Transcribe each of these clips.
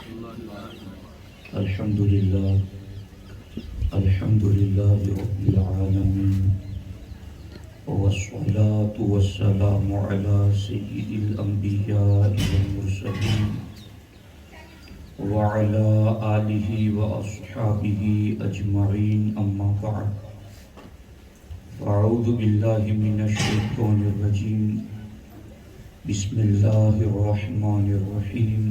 الحمد لله رب العالمين، والصلاة والسلام على سيد الأنبياء والمرسلين وعلى آله وأصحابه أجمعين، أما بعد، فأعوذ بالله من الشيطان الرجيم، بسم الله الرحمن الرحيم،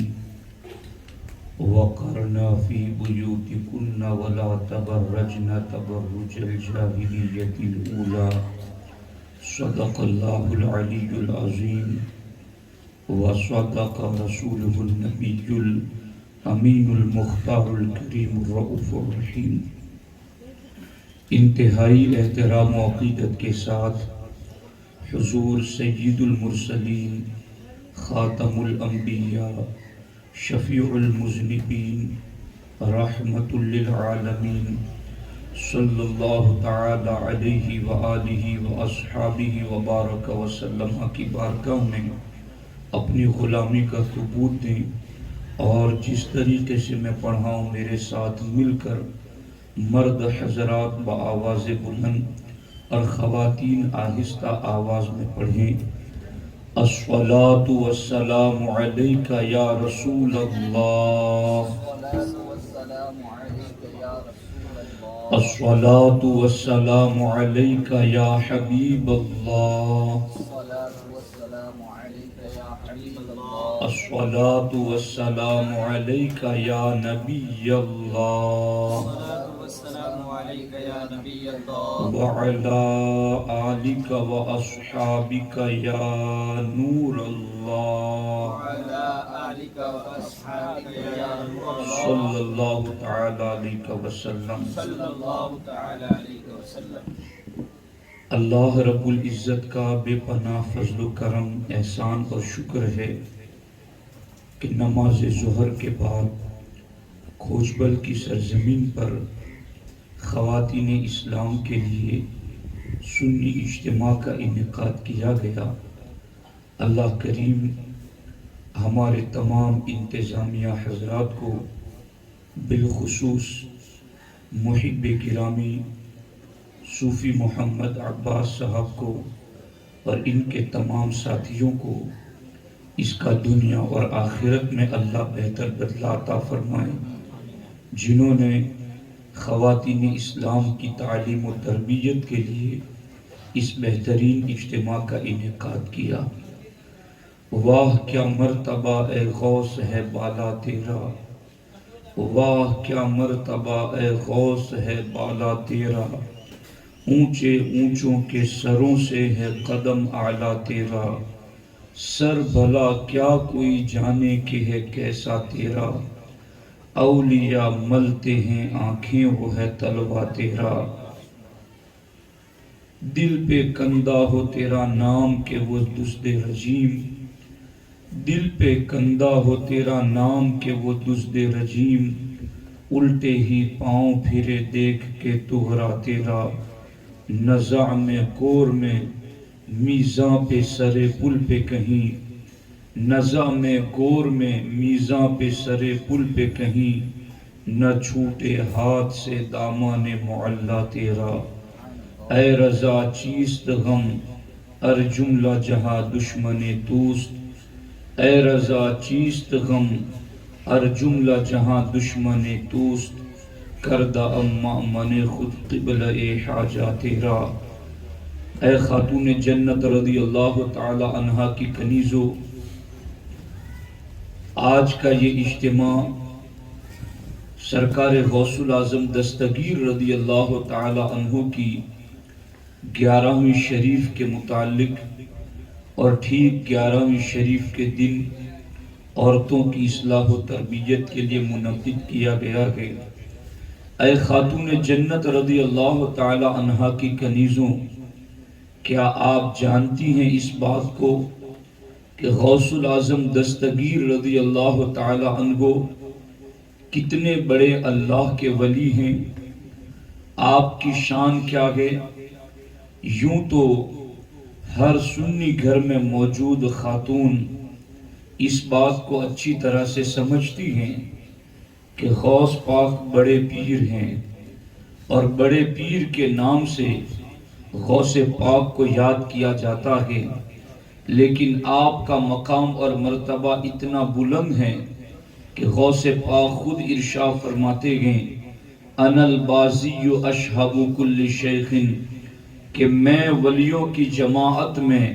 وقرنا في بيوتكن ولا تبرجن تبرج الجاهلية الأولى، صدق الله العلي العظيم، وصدق رسوله النبي الأمين المختار الكريم الرؤوف الرحيم۔ انتہائی احترام و عقیدت کے ساتھ حضور سید المرسلین، خاتم الانبیاء، شفیع المذنبین، رحمت للعالمین، صلی اللہ تعالی علیہ وآلہ واصحابہ وبارک وسلم کی بارگاہ میں اپنی غلامی کا ثبوت دیں، اور جس طریقے سے میں پڑھا ہوں میرے ساتھ مل کر مرد حضرات بآواز بلند اور خواتین آہستہ آواز میں پڑھیں۔ الصلاة والسلام علیک یا رسول اللہ، الصلاة والسلام علیک یا حبیب اللہ، الصلاة والسلام علیک یا نبی اللہ، وعلى آلك وأصحابك يا نور الله، صلى الله تعالى عليك وسلم۔ اللہ رب العزت کا بے پناہ فضل و کرم، احسان اور شکر ہے کہ نماز ظہر کے بعد کھوجبل کی سرزمین پر خواتین اسلام کے لیے سنی اجتماع کا انعقاد کیا گیا۔ اللہ کریم ہمارے تمام انتظامیہ حضرات کو، بالخصوص محب گرامی صوفی محمد عباس صاحب کو اور ان کے تمام ساتھیوں کو اس کا دنیا اور آخرت میں اللہ بہتر بدلہ عطا فرمائے، جنہوں نے خواتین اسلام کی تعلیم و تربیت کے لیے اس بہترین اجتماع کا انعقاد کیا۔ واہ کیا مرتبہ اے غوث ہے بالا تیرا، واہ کیا مرتبہ اے غوث ہے بالا تیرا، اونچے اونچوں کے سروں سے ہے قدم اعلیٰ تیرا، سر بھلا کیا کوئی جانے کہ ہے کیسا تیرا، اولیاء ملتے ہیں آنکھیں وہ ہے طلوہ تیرا، دل پہ کندہ ہو تیرا نام کہ وہ دزد رجیم، دل پہ کندہ ہو تیرا نام کہ وہ دزد رجیم، الٹے ہی پاؤں پھرے دیکھ کے تہرا تیرا، نزع میں کور میں میزاں پہ سرے پل پہ کہیں، نزع میں گور میں میزاں پہ سرے پل پہ کہیں، نہ چھوٹے ہاتھ سے دامان معلیٰ تیرا، اے رضا چیست غم ار جملہ جہاں دشمن توست، اے رضا چیست غم ار جملہ جہاں دشمن توست، کردہ اما من خود قبلہ حاجہ تیرا۔ اے خاتون جنت رضی اللہ تعالی عنہا کی کنیزو، آج کا یہ اجتماع سرکار غوث العظم دستگیر رضی اللہ تعالی عنہ کی 11ویں شریف کے متعلق اور ٹھیک 11ویں شریف کے دن عورتوں کی اصلاح و تربیت کے لیے منعقد کیا گیا ہے۔ اے خاتون جنت رضی اللہ تعالی عنہا کی کنیزوں، کیا آپ جانتی ہیں اس بات کو کہ غوث العظم دستگیر رضی اللہ تعالی عنہ کتنے بڑے اللہ کے ولی ہیں؟ آپ کی شان کیا ہے؟ یوں تو ہر سنی گھر میں موجود خاتون اس بات کو اچھی طرح سے سمجھتی ہیں کہ غوث پاک بڑے پیر ہیں اور بڑے پیر کے نام سے غوث پاک کو یاد کیا جاتا ہے، لیکن آپ کا مقام اور مرتبہ اتنا بلند ہے کہ غوث پاک خود ارشاد فرماتے ہیں انا البازی اشہب کل شیخ، کہ میں ولیوں کی جماعت میں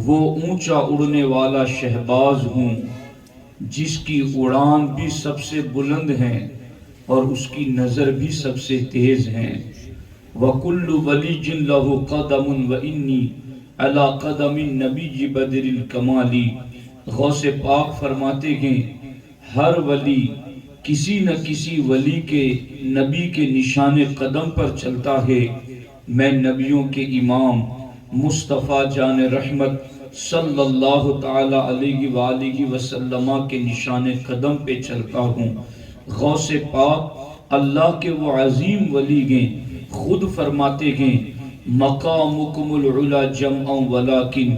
وہ اونچا اڑنے والا شہباز ہوں جس کی اڑان بھی سب سے بلند ہے اور اس کی نظر بھی سب سے تیز ہے۔ وَكُلُّ وَلِيٍّ لَهُ قَدَمٌ وَإِنِّي عَلَى قَدَمِ النَّبِيِّ بَدْرِ الْكَمَالِ۔ غوث پاک فرماتے ہیں ہر ولی کسی نہ کسی ولی کے نبی کے نشان قدم پر چلتا ہے، میں نبیوں کے امام مصطفیٰ جان رحمت صلی اللہ تعالی علیہ وآلہ وسلم کے نشان قدم پہ چلتا ہوں۔ غوث پاک اللہ کے وہ عظیم ولی ہیں، خود فرماتے ہیں مقامکم العلا جمعا ولیکن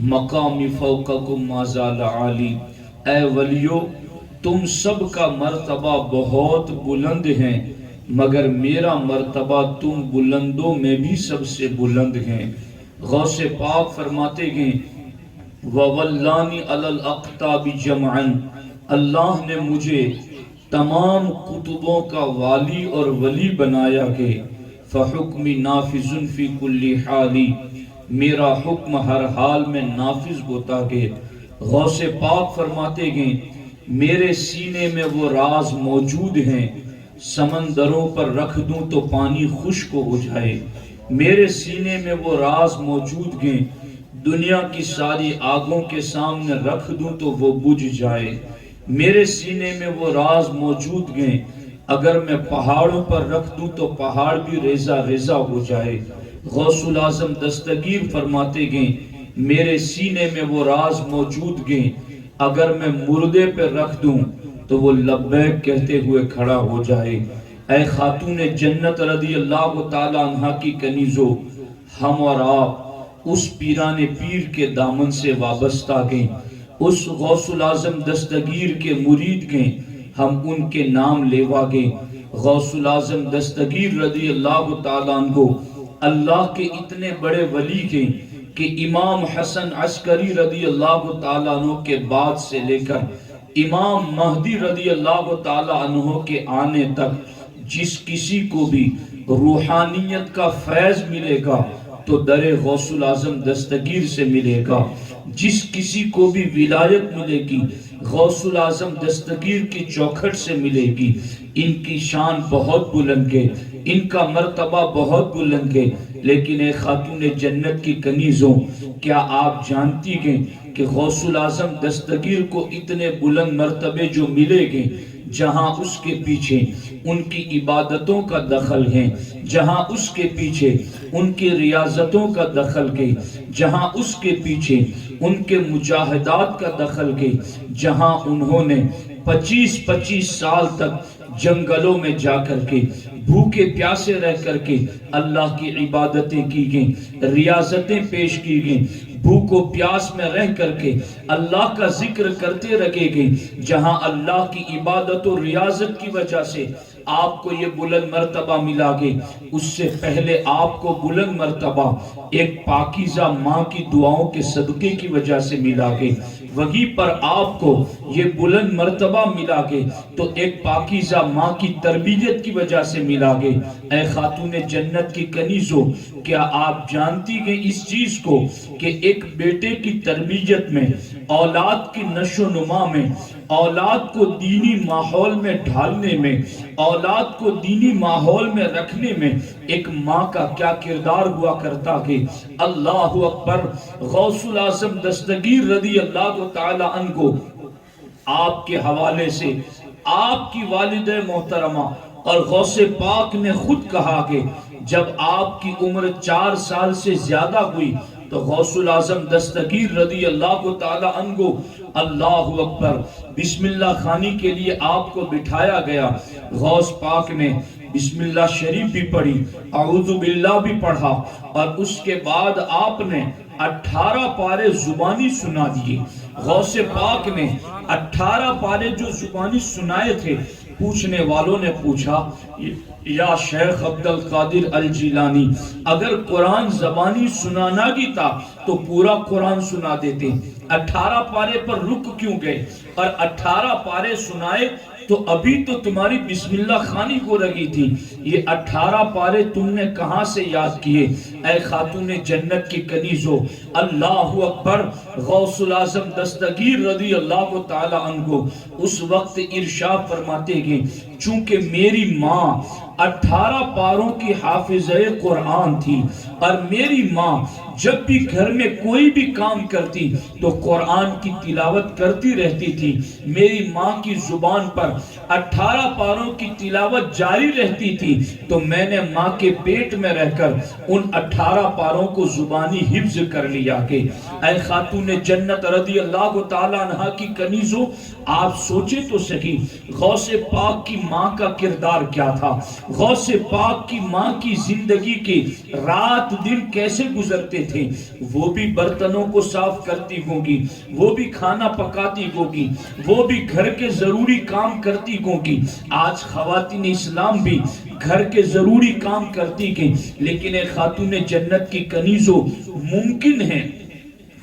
مقام فوقکم ما زال عالی۔ اے ولیو، تم سب کا مرتبہ بہت بلند ہے، مگر میرا مرتبہ تم بلندوں میں بھی سب سے بلند ہیں۔ غوث پاک فرماتے ہیں وَوَلَّانِ عَلَى الْأَقْتَابِ جَمْعًا، اللہ نے مجھے تمام قطبوں کا والی اور ولی بنایا ہے۔ فَحُکْمِ نَافِذٌ فِي كُلِّ حَالِ، میرا حکم ہر حال میں نافذ ہوتا ہے۔ غوث پاک فرماتے ہیں میرے سینے میں وہ راز موجود ہیں، سمندروں پر رکھ دوں تو پانی خشک ہو جائے۔ میرے سینے میں وہ راز موجود ہیں، دنیا کی ساری آگوں کے سامنے رکھ دوں تو وہ بجھ جائے۔ میرے سینے میں وہ راز موجود ہیں، اگر میں پہاڑوں پر رکھ دوں تو پہاڑ بھی ریزہ ریزہ ہو جائے۔ غوث الاعظم دستگیر فرماتے ہیں میرے سینے میں وہ راز موجود ہیں، اگر میں مردے پہ رکھ دوں تو وہ لبیک کہتے ہوئے کھڑا ہو جائے۔ اے خاتون جنت رضی اللہ تعالی عنہ کی کنیزو، ہم اور آپ اس پیران پیر کے دامن سے وابستہ گئیں، اس غوث الاعظم دستگیر کے مرید گئیں، ہم ان کے نام لیوا گئیں۔ غوث الاعظم دستگیر رضی اللہ تعالیٰ عنہ اللہ کے اتنے بڑے ولی گئیں کہ امام حسن عسکری رضی اللہ تعالیٰ عنہ کے بعد سے لے کر امام مہدی رضی اللہ تعالیٰ عنہ کے آنے تک جس کسی کو بھی روحانیت کا فیض ملے گا تو در غوث الاعظم دستگیر سے ملے گا، جس کسی کو بھی ولایت ملے گی غوث الاعظم دستگیر کی چوکھٹ سے ملے گی۔ ان کی شان بہت بلند ہے، ان کا مرتبہ بہت بلند ہے، لیکن اے خاتون جنت کی کنیزوں، کیا آپ جانتی ہیں کہ غوث الاعظم دستگیر کو اتنے بلند مرتبے جو ملے گے، جہاں اس کے پیچھے ان کی عبادتوں کا دخل ہے، جہاں اس کے پیچھے ان کی ریاضتوں کا دخل ہے، جہاں اس کے پیچھے ان کے مجاہدات کا دخل ہے، جہاں انہوں نے 25 سال تک جنگلوں میں جا کر کے بھوکے پیاسے رہ کر کے اللہ کی عبادتیں کی گئیں، ریاضتیں پیش کی گئیں، بھوک و پیاس میں رہ کر کے اللہ کا ذکر کرتے رکھے گئے، جہاں اللہ کی عبادت و ریاضت کی وجہ سے آپ کو یہ بلند مرتبہ ملا گے، اس سے پہلے آپ کو بلند مرتبہ ایک پاکیزہ ماں کی دعاؤں کے صدقے کی وجہ سے ملا گے، وہی پر آپ کو یہ بلند مرتبہ ملا گے تو ایک پاکیزہ ماں کی تربیت کی وجہ سے ملا گے۔ اے خاتون جنت کی کنیزوں، کیا آپ جانتی ہیں اس چیز کو کہ ایک بیٹے کی تربیت میں، اولاد کی نشو و نما میں، اولاد کو دینی ماحول میں ڈھالنے میں، اولاد کو دینی ماحول میں رکھنے میں ایک ماں کا کیا کردار ہوا کرتا ہے؟ اللہ اکبر۔ غوث الاعظم دستگیر رضی اللہ تعالی عنہ آپ کے حوالے سے آپ کی والدہ محترمہ اور غوث پاک نے خود کہا کہ جب آپ کی عمر 4 سال سے زیادہ ہوئی تو غوث الاعظم دستگیر رضی اللہ تعالی عنہ اللہ اکبر بسم اللہ خانی کے لیے آپ کو بٹھایا گیا۔ غوث پاک نے بسم اللہ شریف بھی پڑھی، اعوذ باللہ بھی پڑھا، اور اس کے بعد آپ نے 18 پارے زبانی سنا دیے۔ غوث پاک نے 18 پارے جو زبانی سنائے تھے، پوچھنے والوں نے پوچھا یا شیخ عبد القادر الجیلانی اگر قرآن زبانی سنانا بھی تھا تو پورا قرآن سنا دیتے، 18 پارے پر رک کیوں گئے؟ اور 18 پارے سنائے تو ابھی تو تمہاری بسم اللہ خانی کو لگی تھی، یہ 18 پارے تم نے کہاں سے یاد کیے؟ اے خاتون جنت کی کنیزو، اللہ اکبر، غوث العظم دستگیر رضی اللہ تعالی عنہ اس وقت ارشاد فرماتے گئے چونکہ میری ماں 18 پاروں کی حافظہ قرآن تھی، اور میری ماں جب بھی گھر میں کوئی بھی کام کرتی تو قرآن کی تلاوت کرتی رہتی تھی، میری ماں کی زبان پر 18 پاروں کی تلاوت جاری رہتی تھی، تو میں نے ماں کے پیٹ میں رہ کر ان 18 پاروں کو زبانی حفظ کر لیا کہ اے خاتون جنت رضی اللہ تعالیٰ عنہ کی کنیزو، آپ سوچیں تو سہی غوث پاک کی ماں کا کردار کیا تھا، غوث پاک کی ماں کی زندگی کے رات دن کیسے گزرتے تھے، وہ بھی برتنوں کو صاف کرتی ہوگی، وہ بھی کھانا پکاتی ہوگی، وہ بھی گھر کے ضروری کام کرتی ہوگی۔ آج خواتین اسلام بھی گھر کے ضروری کام کرتی ہیں، لیکن ایک خاتون جنت کی کنیزو ممکن ہے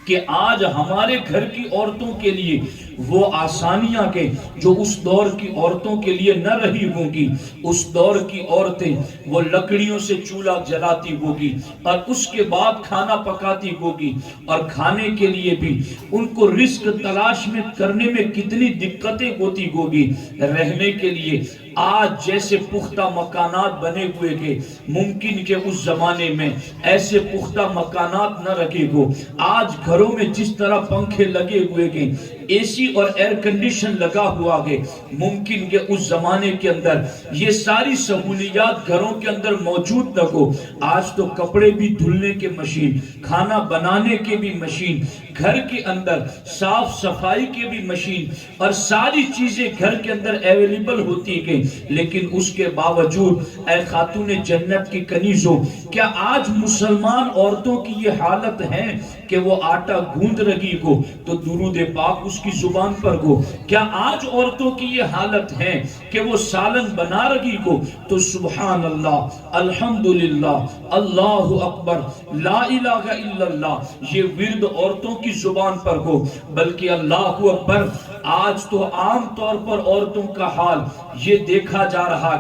کہ آج ہمارے گھر کی عورتوں کے لیے وہ آسانیاں کے جو اس دور کی عورتوں کے لیے نہ رہی ہوں گی، اس دور کی عورتیں وہ لکڑیوں سے چولہا جلاتی ہوگی اور اس کے بعد کھانا پکاتی ہوگی، اور کھانے کے لیے بھی ان کو رزق تلاش میں کرنے میں کتنی دقتیں ہوتی ہوگی، رہنے کے لیے آج جیسے پختہ مکانات بنے ہوئے گے، ممکن کہ اس زمانے میں ایسے پختہ مکانات نہ رکھے گو، آج گھروں میں جس طرح پنکھے لگے ہوئے گے، اے سی اور ایئر کنڈیشن لگا ہوا ہے، ممکن کہ اس زمانے کے اندر یہ ساری سہولیات گھروں کے اندر موجود نہ ہو۔ آج تو کپڑے بھی دھلنے کے مشین، کھانا بنانے کے بھی مشین، گھر کے اندر صاف صفائی کے بھی مشین، اور ساری چیزیں گھر کے اندر اویلیبل ہوتی ہیں، لیکن اس کے باوجود اے خاتون جنت کی کنیزوں، کیا آج مسلمان عورتوں کی یہ حالت ہے کہ وہ آٹا گوندھ رہی ہو تو درود پاک اس کی زبان پر ہو؟ کیا آج عورتوں کی یہ حالت ہے کہ وہ سالن بنا رہی ہو تو سبحان اللہ، الحمدللہ، اللہ اکبر، لا الہ الا اللہ یہ ورد عورتوں کی زبان پر ہو؟ بلکہ اللہ اکبر، آج تو عام طور پر عورتوں کا حال یہ دیکھا جا رہا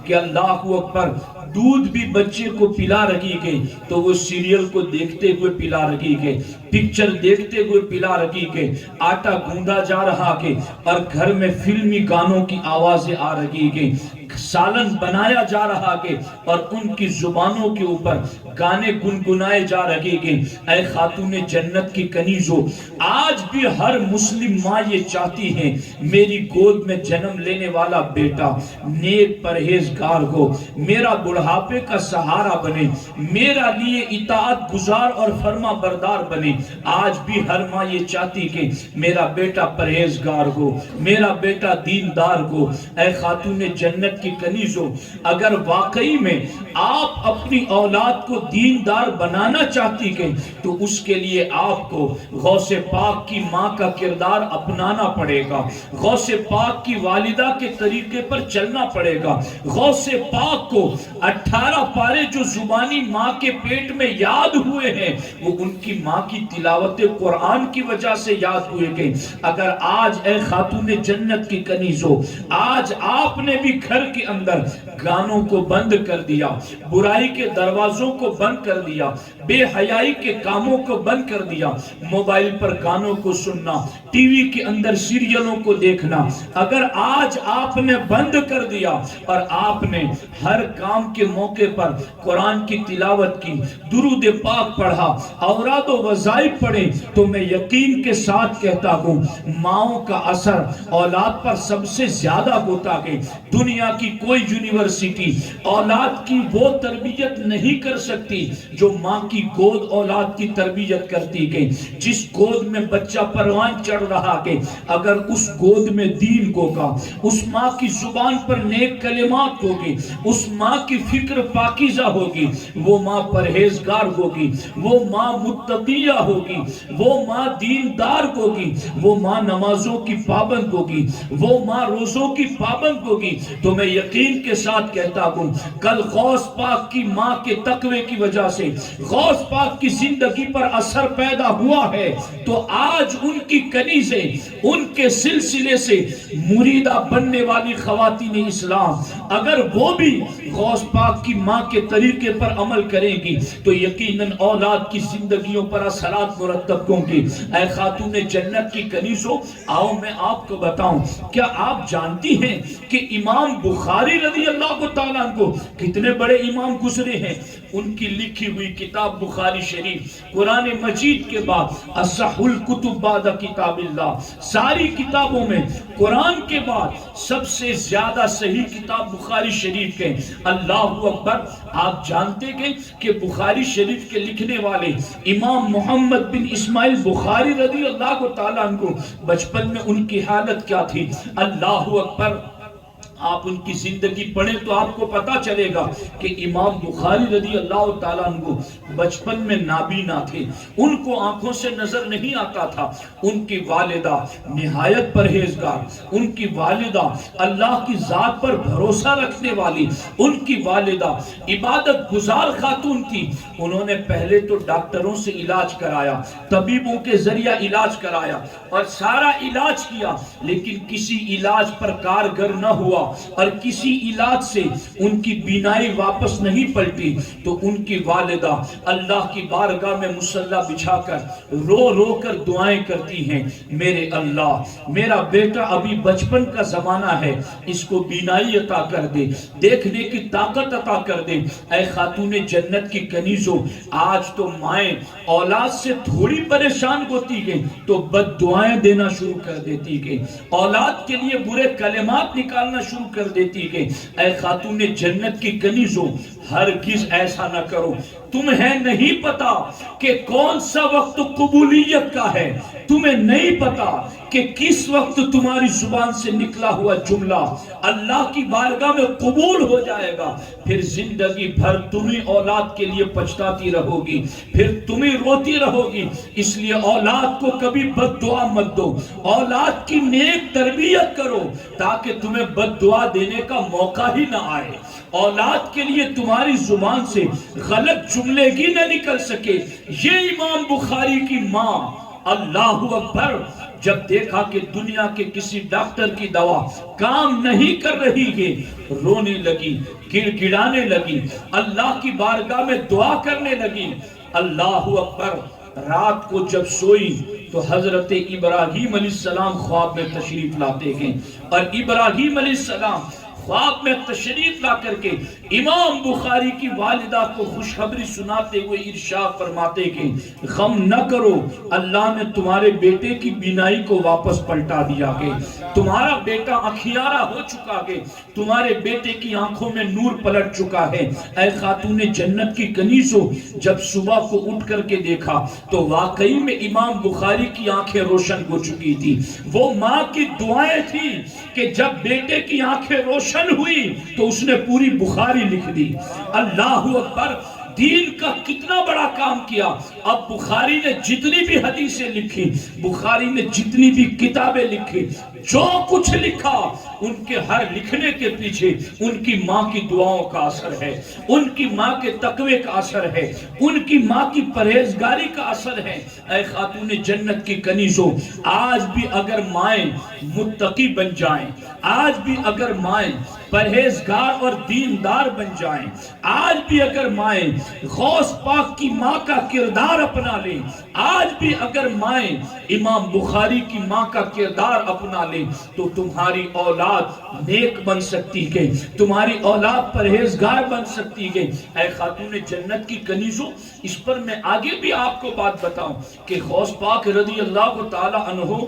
کہ اللہ اکبر، دودھ بھی بچے کو پلا رہی ہے تو وہ سیریل کو دیکھتے ہوئے پلا رہی ہے، پکچر دیکھتے ہوئے پلا رہی ہے، آٹا گوندا جا رہا ہے اور گھر میں فلمی گانوں کی آوازیں آ رہی ہے، سالن بنایا جا رہا ہے اور ان کی زبانوں کے اوپر گانے گنگنائے جا رہے ہیں۔ اے خاتون جنت کی کنیزو، آج بھی ہر مسلم ماں یہ چاہتی ہے میری گود میں جنم لینے والا بیٹا نیک پرہیزگار ہو، میرا بڑھاپے کا سہارا بنے، میرا لیے اطاعت گزار اور فرما بردار بنے۔ آج بھی ہر ماں یہ چاہتی کہ میرا بیٹا پرہیزگار ہو، میرا بیٹا دیندار ہو۔ اے خاتون جنت کی کنیزو، اگر واقعی میں آپ اپنی اولاد کو دیندار بنانا چاہتی ہیں تو اس کے لیے آپ کو غوث پاک کی ماں کا کردار اپنانا پڑے گا، غوث پاک کی والدہ کے طریقے پر چلنا پڑے گا۔ غوث پاک کو 18 پارے جو زبانی ماں کے پیٹ میں یاد ہوئے ہیں وہ ان کی ماں کی تلاوت قرآن کی وجہ سے یاد ہوئے گئے۔ اگر آج اے خاتون جنت کی کنیزو، آج آپ نے بھی گھر کے اندر گانوں کو بند کر دیا، برائی کے دروازوں کو بند کر دیا، بے حیائی کے کاموں کو بند کر دیا، موبائل پر گانوں کو سننا، ٹی وی کے اندر سیریلوں کو دیکھنا اگر آج آپ نے بند کر دیا اور آپ نے ہر کام کے موقع پر قرآن کی تلاوت کی، درود پاک پڑھا، اوراد و وظائف پڑھے، تو میں یقین کے ساتھ کہتا ہوں ماؤں کا اثر اولاد پر سب سے زیادہ ہوتا ہے۔ دنیا کی کوئی یونیورسٹی اولاد کی وہ تربیت نہیں کر سکتی جو ماں کی گود اولاد کی تربیت کرتی گئی. جس گود میں بچہ پروان چڑھ رہا کہ اگر اس گود میں دین ہوگا، اس ماں کی زبان پر نیک کلمات ہوگی، اس ماں کی فکر پاکیزہ ہوگی، وہ ماں پرہیزگار ہوگی، وہ ماں متقیہ ہوگی، وہ ماں دیندار ہوگی، وہ ماں نمازوں کی پابند ہوگی، وہ ماں روزوں کی پابند ہوگی. تو میں یقین کے ساتھ کہتا ہوں کل غوث پاک کی ماں کے تقوی کی وجہ سے غوث پاک کی زندگی پر اثر پیدا ہوا ہے، تو آج ان کی کنی سے، ان کے سلسلے سے مریدہ بننے والی خواتین اسلام اگر وہ بھی غوث پاک کی ماں کے طریقے پر عمل کریں گی تو یقیناً اولاد کی زندگیوں پر اثرات مرتب ہوں گی. اے خاتون جنت کی کنیزوں، آؤ میں آپ کو بتاؤں، کیا آپ جانتی ہیں کہ امام بخاری رضی اللہ تعالیٰ عنہ کتنے بڑے امام گزرے ہیں؟ ان کی لکھی ہوئی کتاب بخاری شریف قرآن مجید کے بعد اصح الکتب بعد کتاب اللہ، ساری کتابوں میں قرآن کے بعد سب سے زیادہ صحیح کتاب بخاری شریف ہے. اللہ اکبر. آپ جانتے ہیں کہ بخاری شریف کے لکھنے والے امام محمد بن اسماعیل بخاری رضی اللہ تعالیٰ عنہ بچپن میں ان کی حالت کیا تھی؟ اللہ اکبر. آپ ان کی زندگی پڑھیں تو آپ کو پتا چلے گا کہ امام بخاری رضی اللہ تعالیٰ عنہ بچپن میں نابینا تھے، ان کو آنکھوں سے نظر نہیں آتا تھا. ان کی والدہ نہایت پرہیزگار، ان کی والدہ اللہ کی ذات پر بھروسہ رکھنے والی، ان کی والدہ عبادت گزار خاتون تھی. انہوں نے پہلے تو ڈاکٹروں سے علاج کرایا، طبیبوں کے ذریعہ علاج کرایا اور سارا علاج کیا، لیکن کسی علاج پر کارگر نہ ہوا اور کسی علاج سے ان کی بینائی واپس نہیں پلٹی. تو ان کی والدہ اللہ کی بارگاہ میں مصلی بچھا کر رو رو کر دعائیں کرتی ہیں، میرے اللہ، میرا بیٹا ابھی بچپن کا زمانہ ہے، اس کو بینائی عطا کر دے، دیکھنے کی طاقت عطا کر دے. اے خاتون جنت کی کنیزوں، آج تو مائیں اولاد سے تھوڑی پریشان ہوتی گئیں تو بد دعائیں دینا شروع کر دیتی گئیں، اولاد کے لیے برے کلمات نکالنا شروع کر دیتی گئیں. اے خاتون جنت کی کنیزوں، ہرگز ایسا نہ کرو. تمہیں نہیں پتا کہ کون سا وقت قبولیت کا ہے، تمہیں نہیں پتا کہ کس وقت تمہاری زبان سے نکلا ہوا جملہ اللہ کی بارگاہ میں قبول ہو جائے گا. پھر زندگی بھر تمہیں اولاد کے لیے پچھتاتی رہو گی، پھر تمہیں روتی رہو گی. اس لیے اولاد کو کبھی بد دعا مت دو، اولاد کی نیک تربیت کرو تاکہ تمہیں بد دعا دینے کا موقع ہی نہ آئے، اولاد کے لیے تمہاری زبان سے غلط جملے ہی نہ نکل سکے. یہ امام بخاری کی ماں اللہ اکبر جب دیکھا کہ دنیا کے کسی ڈاکٹر کی دوا کام نہیں کر رہی ہے، رونے لگی، گڑ گڑانے لگی، اللہ کی بارگاہ میں دعا کرنے لگی. اللہ اکبر. رات کو جب سوئی تو حضرت ابراہیم علیہ السلام خواب میں تشریف لاتے ہیں، اور ابراہیم علیہ السلام خواب میں تشریف لا کر کے امام بخاری کی والدہ کو خوشخبری سناتے ہوئے ارشاد فرماتے کہ غم نہ کرو، اللہ نے تمہارے بیٹے کی بینائی کو واپس پلٹا دیا ہے، تمہارا بیٹا اخیارہ ہو چکا ہے، تمہارے بیٹے کی آنکھوں میں نور پلٹ چکا ہے. اے خاتون جنت کی کنیزوں، جب صبح کو اٹھ کر کے دیکھا تو واقعی میں امام بخاری کی آنکھیں روشن ہو چکی تھی. وہ ماں کی دعائیں تھی کہ جب بیٹے کی آنکھیں روشن ہوئی تو اس نے پوری بخاری لکھ دی. اللہ اکبر. دین کا کتنا بڑا کام کیا. اب بخاری نے جتنی بھی حدیثیں لکھی، بخاری نے جتنی بھی کتابیں لکھی، جو کچھ لکھا، ان کے ہر لکھنے کے پیچھے ان کی ماں کی دعاؤں کا اثر ہے، ان کی ماں کے تقوی کا اثر ہے، ان کی ماں کی پرہیزگاری کا اثر ہے. اے خاتون جنت کی کنیزوں، آج بھی اگر مائیں متقی بن جائیں، آج بھی اگر مائیں پرہیزگار اور دیندار بن جائیں، آج بھی اگر مائیں غوث پاک کی ماں کا کردار اپنا لیں، آج بھی اگر مائیں امام بخاری کی ماں کا کردار اپنا لیں، تو تمہاری اولاد نیک بن سکتی ہے، تمہاری اولاد پرہیزگار بن سکتی ہے. اے خاتون جنت کی کنیزوں، اس پر میں آگے بھی آپ کو بات بتاؤں کہ غوث پاک رضی اللہ تعالی عنہ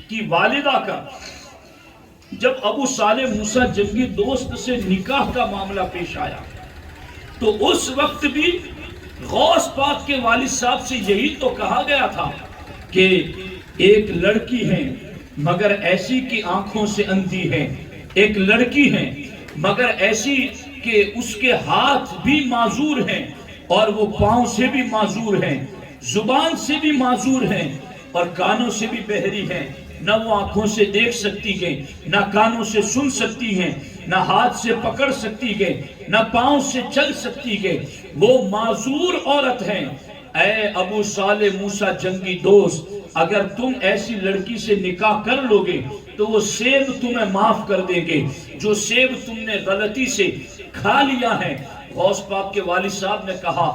کی والدہ کا جب ابو صالح موسیٰ جنگی دوست سے نکاح کا معاملہ پیش آیا تو اس وقت بھی غوث پاک کے والد صاحب سے یہی تو کہا گیا تھا کہ ایک لڑکی ہے مگر ایسی کہ آنکھوں سے اندھی ہے، ایک لڑکی ہے مگر ایسی کہ اس کے ہاتھ بھی معذور ہیں اور وہ پاؤں سے بھی معذور ہیں، زبان سے بھی معذور ہیں اور کانوں سے بھی بہری ہیں، نہ وہ آنکھوں سے دیکھ سکتی ہے، نہ کانوں سے سن سکتی ہے، نہ ہاتھ سے پکڑ سکتی ہے، نہ پاؤں سے چل سکتی ہے، وہ معذور عورت ہے۔ اے ابو صالح موسیٰ جنگی دوست، اگر تم ایسی لڑکی سے نکاح کر لو گے تو وہ سیب تمہیں معاف کر دیں گے جو سیب تم نے غلطی سے کھا لیا ہے۔ غوث پاک کے والد صاحب نے کہا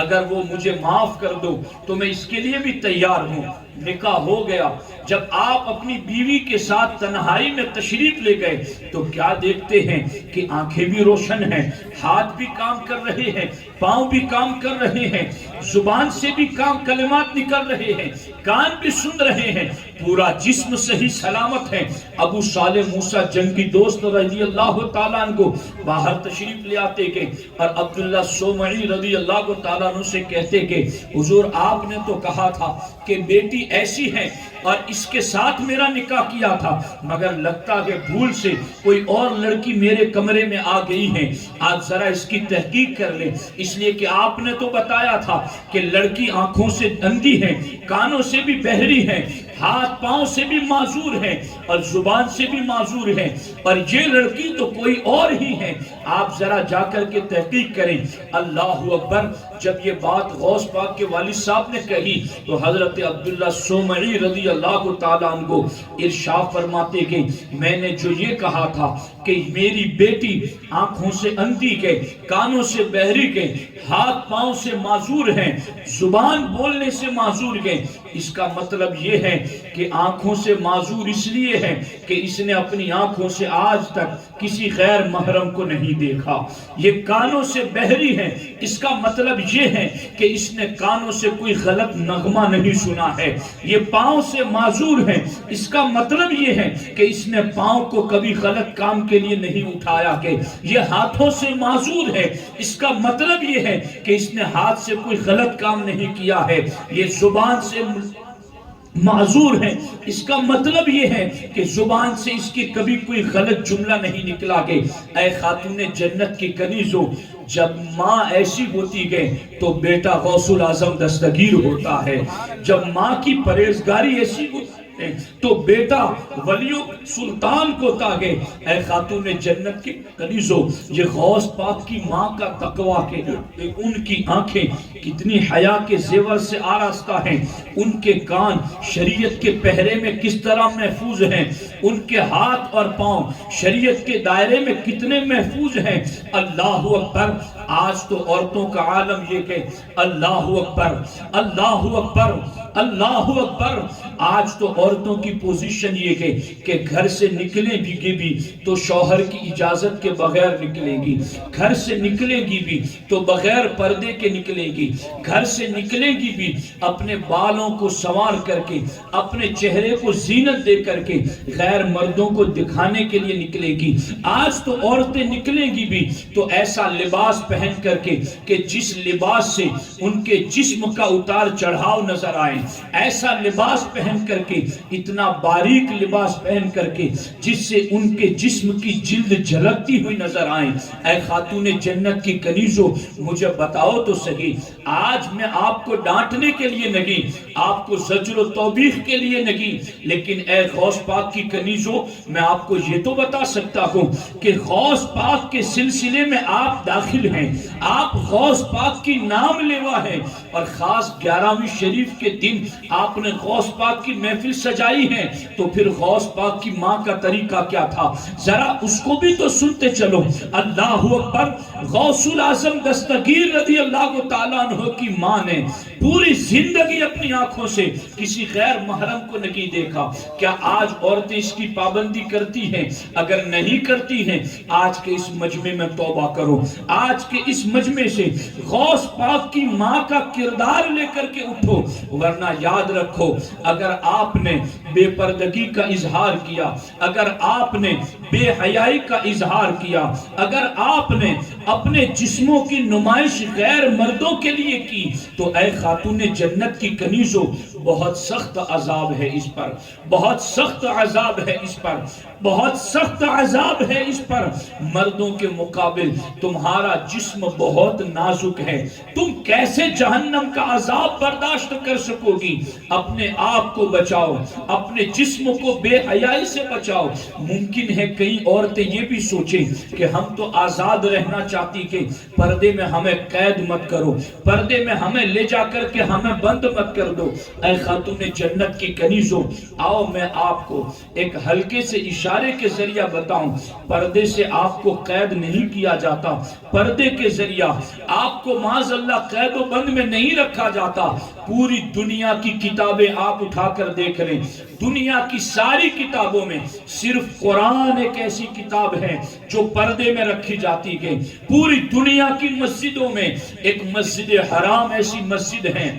اگر وہ مجھے معاف کر دو تو میں اس کے لیے بھی تیار ہوں۔ نکاح ہو گیا۔ جب آپ اپنی بیوی کے ساتھ تنہائی میں تشریف لے گئے تو کیا دیکھتے ہیں کہ آنکھیں بھی روشن ہیں، ہاتھ بھی کام کر رہے ہیں، پاؤں بھی کام کر رہے ہیں، زبان سے بھی کلمات نکل رہے ہیں، کان بھی سن رہے ہیں، پورا جسم صحیح سلامت ہے۔ ابو صالح موسیٰ جنگی دوست رضی اللہ تعالیٰ عنہ کو باہر تشریف لے آتے کہ اور عبداللہ سومعی رضی اللہ تعالیٰ عنہ سے کہتے کہ حضور آپ نے تو کہا تھا کہ بیٹی ایسی ہے اور اس کے ساتھ میرا نکاح کیا تھا، مگر لگتا کہ بھول سے کوئی اور لڑکی میرے کمرے میں آ گئی ہے، آج ذرا اس کی تحقیق کر لیں، اس لیے کہ آپ نے تو بتایا تھا کہ لڑکی آنکھوں سے اندھی ہے، کانوں سے بھی بہری ہے، ہاتھ پاؤں سے بھی معذور ہے اور زبان سے بھی معذور ہے، اور یہ لڑکی تو کوئی اور ہی ہے، آپ ذرا جا کر کے تحقیق کریں۔ اللہ اکبر۔ جب یہ بات غوث پاک کے والد صاحب نے کہی تو حضرت عبداللہ سومعی رضی اللہ تعالیٰ عنہ کو ارشاد فرماتے کہ میں نے جو یہ کہا تھا کہ میری بیٹی آنکھوں سے اندھی کے، کانوں سے بہری کے، ہاتھ پاؤں سے معذور ہیں، زبان بولنے سے معذور ہیں، اس کا مطلب یہ ہے کہ آنکھوں سے معذور اس لیے ہے کہ اس نے اپنی آنکھوں سے آج تک کسی غیر محرم کو نہیں دیکھا۔ یہ کانوں سے بہری ہے، اس کا مطلب یہ ہے کہ اس نے کانوں سے کوئی غلط نغمہ نہیں سنا ہے۔ یہ پاؤں سے معذور ہے، اس کا مطلب یہ ہے کہ اس نے پاؤں کو کبھی غلط کام کے لیے نہیں اٹھایا کہ یہ ہاتھوں سے معذور ہے، اس کا مطلب یہ ہے کہ اس نے ہاتھ سے کوئی غلط کام نہیں کیا ہے۔ یہ زبان سے معذور ہے، اس کا مطلب یہ ہے کہ زبان سے اس کی کبھی کوئی غلط جملہ نہیں نکلا کہ اے خاتون جنت کی کنیزو، جب ماں ایسی ہوتی گئے تو بیٹا غوث العظم دستگیر ہوتا ہے، جب ماں کی پرہیزگاری ایسی ہوتی ہے تو بیٹا ولی سلطان کو تاگے۔ اے خاتون جنت کی کنیزو، یہ غوث پاک کی ماں کا تقویٰ کہ ان کی آنکھیں کتنی حیا کے زیور سے آراستہ ہیں، ان کے کان شریعت کے پہرے میں کس طرح محفوظ ہیں، ان کے ہاتھ اور پاؤں شریعت کے دائرے میں کتنے محفوظ ہیں۔ اللہ اکبر۔ آج تو عورتوں کا عالم یہ کہ اللہ اکبر، اللہ اکبر، اللہ اکبر۔ آج تو عورتوں کی پوزیشن یہ کہ گھر سے نکلیں بھی تو شوہر کی اجازت کے بغیر نکلے گی، گھر سے نکلے گی بھی تو بغیر پردے کے نکلے گی، گھر سے نکلے گی بھی اپنے بالوں کو سنوار کر کے، اپنے چہرے کو زینت دے کر کے غیر مردوں کو دکھانے کے لیے نکلے گی۔ آج تو عورتیں نکلیں گی بھی تو ایسا لباس پہن کر کے کہ جس لباس سے ان کے جسم کا اتار چڑھاؤ نظر آئے، ایسا لباس پہن کر کے، اتنا باریک لباس پہن کر کے جس سے ان کے جسم کی جلد جھلکتی ہوئی نظر آئے۔ اے خاتون جنت کی کنیزو، مجھے بتاؤ تو صحیح، آج میں آپ کو ڈانٹنے کے لیے نہیں، آپ کو زجر و توبیخ کے لیے نہیں، لیکن اے غوث پاک کی کنیزو، میں آپ کو یہ تو بتا سکتا ہوں کہ غوث پاک کے سلسلے میں آپ داخل ہیں، آپ غوث پاک کی نام لیوا ہیں، اور خاص 11ویں شریف کے دن آپ نے غوث پاک کی محفل سجائی ہے، تو پھر غوث پاک کی ماں کا طریقہ کیا تھا ذرا اس کو بھی تو سنتے چلو۔ اللہ اکبر۔ غوث العظم دستگیر رضی اللہ تعالیٰ عنہ کی ماں نے پوری زندگی اپنی آنکھوں سے کسی غیر محرم کو نہیں دیکھا۔ کیا آج عورتیں اس کی پابندی کرتی ہیں؟ اگر نہیں کرتی ہیں، آج کے اس مجمع میں توبہ کرو، آج کے اس مجمع سے غوث پاک کی ماں کا کردار لے کر کے اٹھو، ورنہ یاد رکھو اگر آپ نے بے پردگی کا اظہار کیا، اگر آپ نے بے حیائی کا اظہار کیا، اگر آپ نے اپنے جسموں کی نمائش غیر مردوں کے لیے کی، تو اے خاتون جنت کی کنیزوں، بہت سخت عذاب ہے اس پر، بہت سخت عذاب ہے اس پر، بہت سخت عذاب ہے اس پر۔ مردوں کے مقابل تمہارا جسم بہت نازک ہے، تم کیسے جہنم کا عذاب برداشت کر سکو گی؟ اپنے آپ کو بچاؤ، اپنے جسم کو بے حیائی سے بچاؤ۔ ممکن ہے کئی عورتیں یہ بھی سوچیں کہ ہم تو آزاد رہنا چاہتی کہ پردے میں ہمیں قید مت کرو، پردے میں ہمیں لے جا کر کے ہمیں بند مت کر دو۔ اے خاتون جنت کی کنیزوں، آؤ میں آپ کو ایک ہلکے سے اشارے کے ذریعہ بتاؤں، پردے سے آپ کو قید نہیں کیا جاتا، پردے کے ذریعہ آپ کو معاذ اللہ قید و بند میں نہیں رکھا جاتا۔ پوری دنیا کی کتابیں آپ اٹھا کر دیکھ لیں، دنیا کی ساری کتابوں میں صرف قرآن ایک ایسی کتاب ہے جو پردے میں رکھی جاتی ہے۔ پوری دنیا کی مسجدوں میں ایک مسجد حرام ایسی مسجد ہے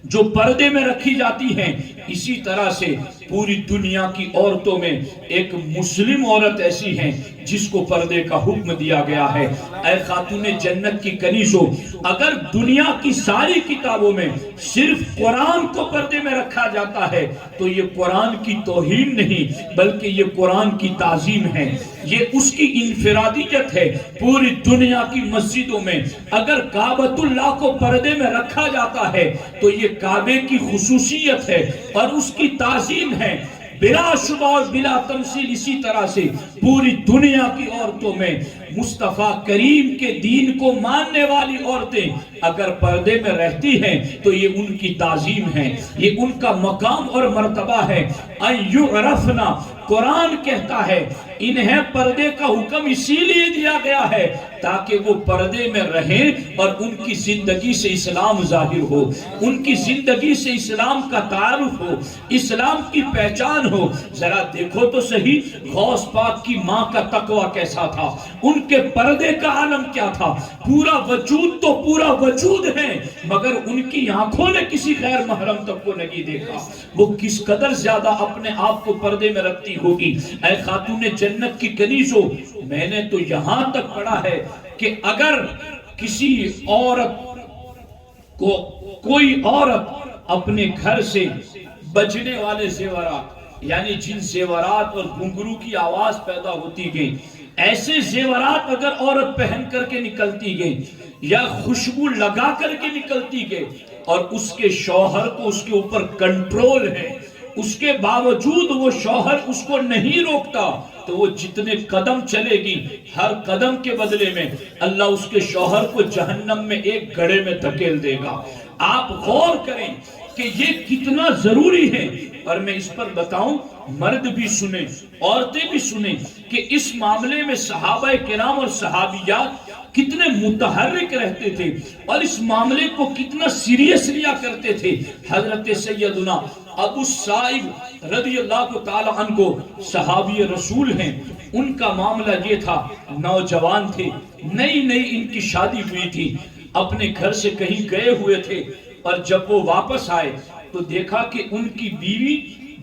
جو پردے میں رکھی جاتی ہیں، اسی طرح سے پوری دنیا کی عورتوں میں ایک مسلم عورت ایسی ہیں جس کو پردے کا حکم دیا گیا ہے۔ اے خاتون جنت کی کنیزوں، اگر دنیا کی ساری کتابوں میں صرف قرآن کو پردے میں رکھا جاتا ہے تو یہ قرآن کی توہین نہیں بلکہ یہ قرآن کی تعظیم ہے، یہ اس کی انفرادیت ہے۔ پوری دنیا کی مسجدوں میں اگر کعبۃ اللہ کو پردے میں رکھا جاتا ہے تو یہ کعبے کی خصوصیت ہے اور اس کی تعظیم ہے، بلا شبہ اور بلا تمثیل۔ اسی طرح سے پوری دنیا کی عورتوں میں مصطفیٰ کریم کے دین کو ماننے والی عورتیں اگر پردے میں رہتی ہیں تو یہ ان کی تعظیم ہے، یہ ان کا مقام اور مرتبہ ہے۔ ان یعرفنا، قرآن کہتا ہے انہیں پردے کا حکم اسی لیے دیا گیا ہے تاکہ وہ پردے میں رہیں اور ان کی زندگی سے اسلام ظاہر ہو، ان کی زندگی سے اسلام کا تعارف ہو، اسلام کی پہچان ہو۔ ذرا دیکھو تو صحیح غوث پاک کی ماں کا تقوی کیسا تھا، ان کے پردے کا عالم کیا تھا۔ پورا وجود تو پورا وجود ہے مگر ان کی آنکھوں نے کسی غیر محرم تک کو نہیں دیکھا، وہ کس قدر زیادہ اپنے آپ کو پردے میں رکھتی ہوگی۔ اے خاتون جنت کی کنیزوں، میں نے تو یہاں تک پڑھا ہے کہ اگر کسی عورت کو کوئی عورت اپنے گھر سے بجنے والے زیورات، یعنی جن زیورات اور گھنگرو کی آواز پیدا ہوتی گئی، ایسے زیورات اگر عورت پہن کر کے نکلتی گئی یا خوشبو لگا کر کے نکلتی گئی اور اس کے شوہر کو اس کے اوپر کنٹرول ہے، اس کے باوجود وہ شوہر اس کو نہیں روکتا، تو وہ جتنے قدم چلے گی ہر قدم کے بدلے میں اللہ اس کے شوہر کو جہنم میں ایک گڑھے میں دھکیل دے گا۔ آپ غور کریں کہ یہ کتنا ضروری ہے۔ اور میں اس پر بتاؤں، مرد بھی سنیں، عورتیں بھی سنیں کہ اس معاملے میں صحابہ کرام اور صحابیات کتنے متحرک رہتے تھے اور اس معاملے کو کتنا سیریس لیا کرتے تھے۔ حضرت سیدنا ابو سعید رضی اللہ تعالی عنہ کو صحابی رسول ہیں، ان کا معاملہ یہ تھا، نوجوان تھے، نئی ان کی شادی ہوئی تھی، اپنے گھر سے کہیں گئے ہوئے تھے اور جب وہ واپس آئے تو دیکھا کہ ان کی بیوی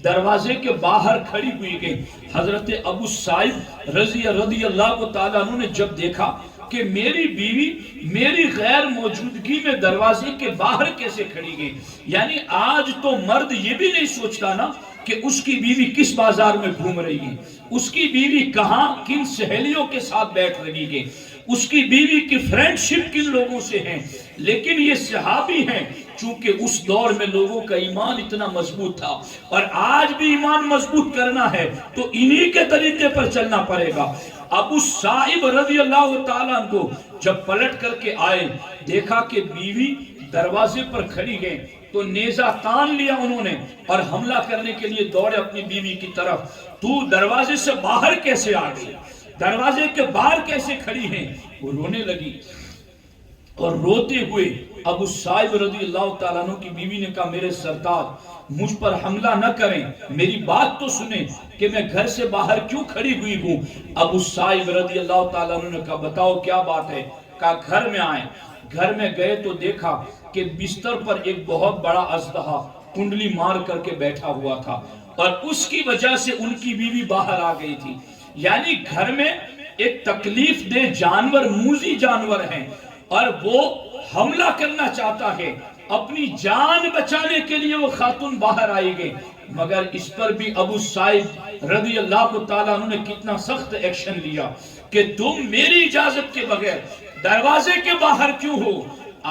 دروازے کے باہر کھڑی ہوئی گئی۔ حضرت ابو سعید رضی اللہ تعالیٰ عنہ نے جب دیکھا کہ میری بیوی میری غیر موجودگی میں دروازے کے باہر کیسے کھڑی گئی، یعنی آج تو مرد یہ بھی نہیں سوچتا نا کہ اس کی بیوی کس بازار میں گھوم رہی ہے، اس کی بیوی کہاں کن سہیلیوں کے ساتھ بیٹھ رہی ہے، اس کی بیوی کی فرینڈشپ کن لوگوں سے ہیں۔ لیکن یہ صحابی ہیں، چونکہ اس دور میں لوگوں کا ایمان اتنا مضبوط تھا اور آج بھی ایمان مضبوط کرنا ہے تو انہی کے طریقے پر چلنا پڑے گا۔ ابو صاحب رضی اللہ تعالیٰ عنہ کو جب پلٹ کر کے آئے، دیکھا کہ بیوی دروازے پر کھڑی گئے تو نیزہ تان لیا انہوں نے اور حملہ کرنے کے لیے دوڑے اپنی بیوی کی طرف۔ تو دروازے سے باہر کیسے آ گئی، دروازے کے باہر کیسے کھڑی ہیں؟ وہ رونے لگی اور روتے ہوئے ابو صاحب رضی اللہ تعالیٰ عنہ کی بیوی نے کہا، میرے سردار مجھ پر حملہ نہ کریں، میری بات تو سنیں کہ میں گھر سے باہر کیوں کھڑی ہوئی ہوں۔ ابو صاحب رضی اللہ تعالیٰ عنہ نے کہا، بتاؤ کیا بات ہے؟ کہا گھر میں آئیں. گھر میں گئے تو دیکھا کہ بستر پر ایک بہت بڑا اژدہا کنڈلی مار کر کے بیٹھا ہوا تھا اور اس کی وجہ سے ان کی بیوی باہر آ گئی تھی. یعنی گھر میں ایک تکلیف دہ جانور، موذی جانور ہیں اور وہ حملہ کرنا چاہتا ہے. اپنی جان بچانے کے لیے وہ خاتون باہر آئی گئی، مگر اس پر بھی ابو سعید رضی اللہ تعالیٰ عنہ نے کتنا سخت ایکشن لیا کہ تم میری اجازت کے بغیر دروازے کے باہر کیوں ہو.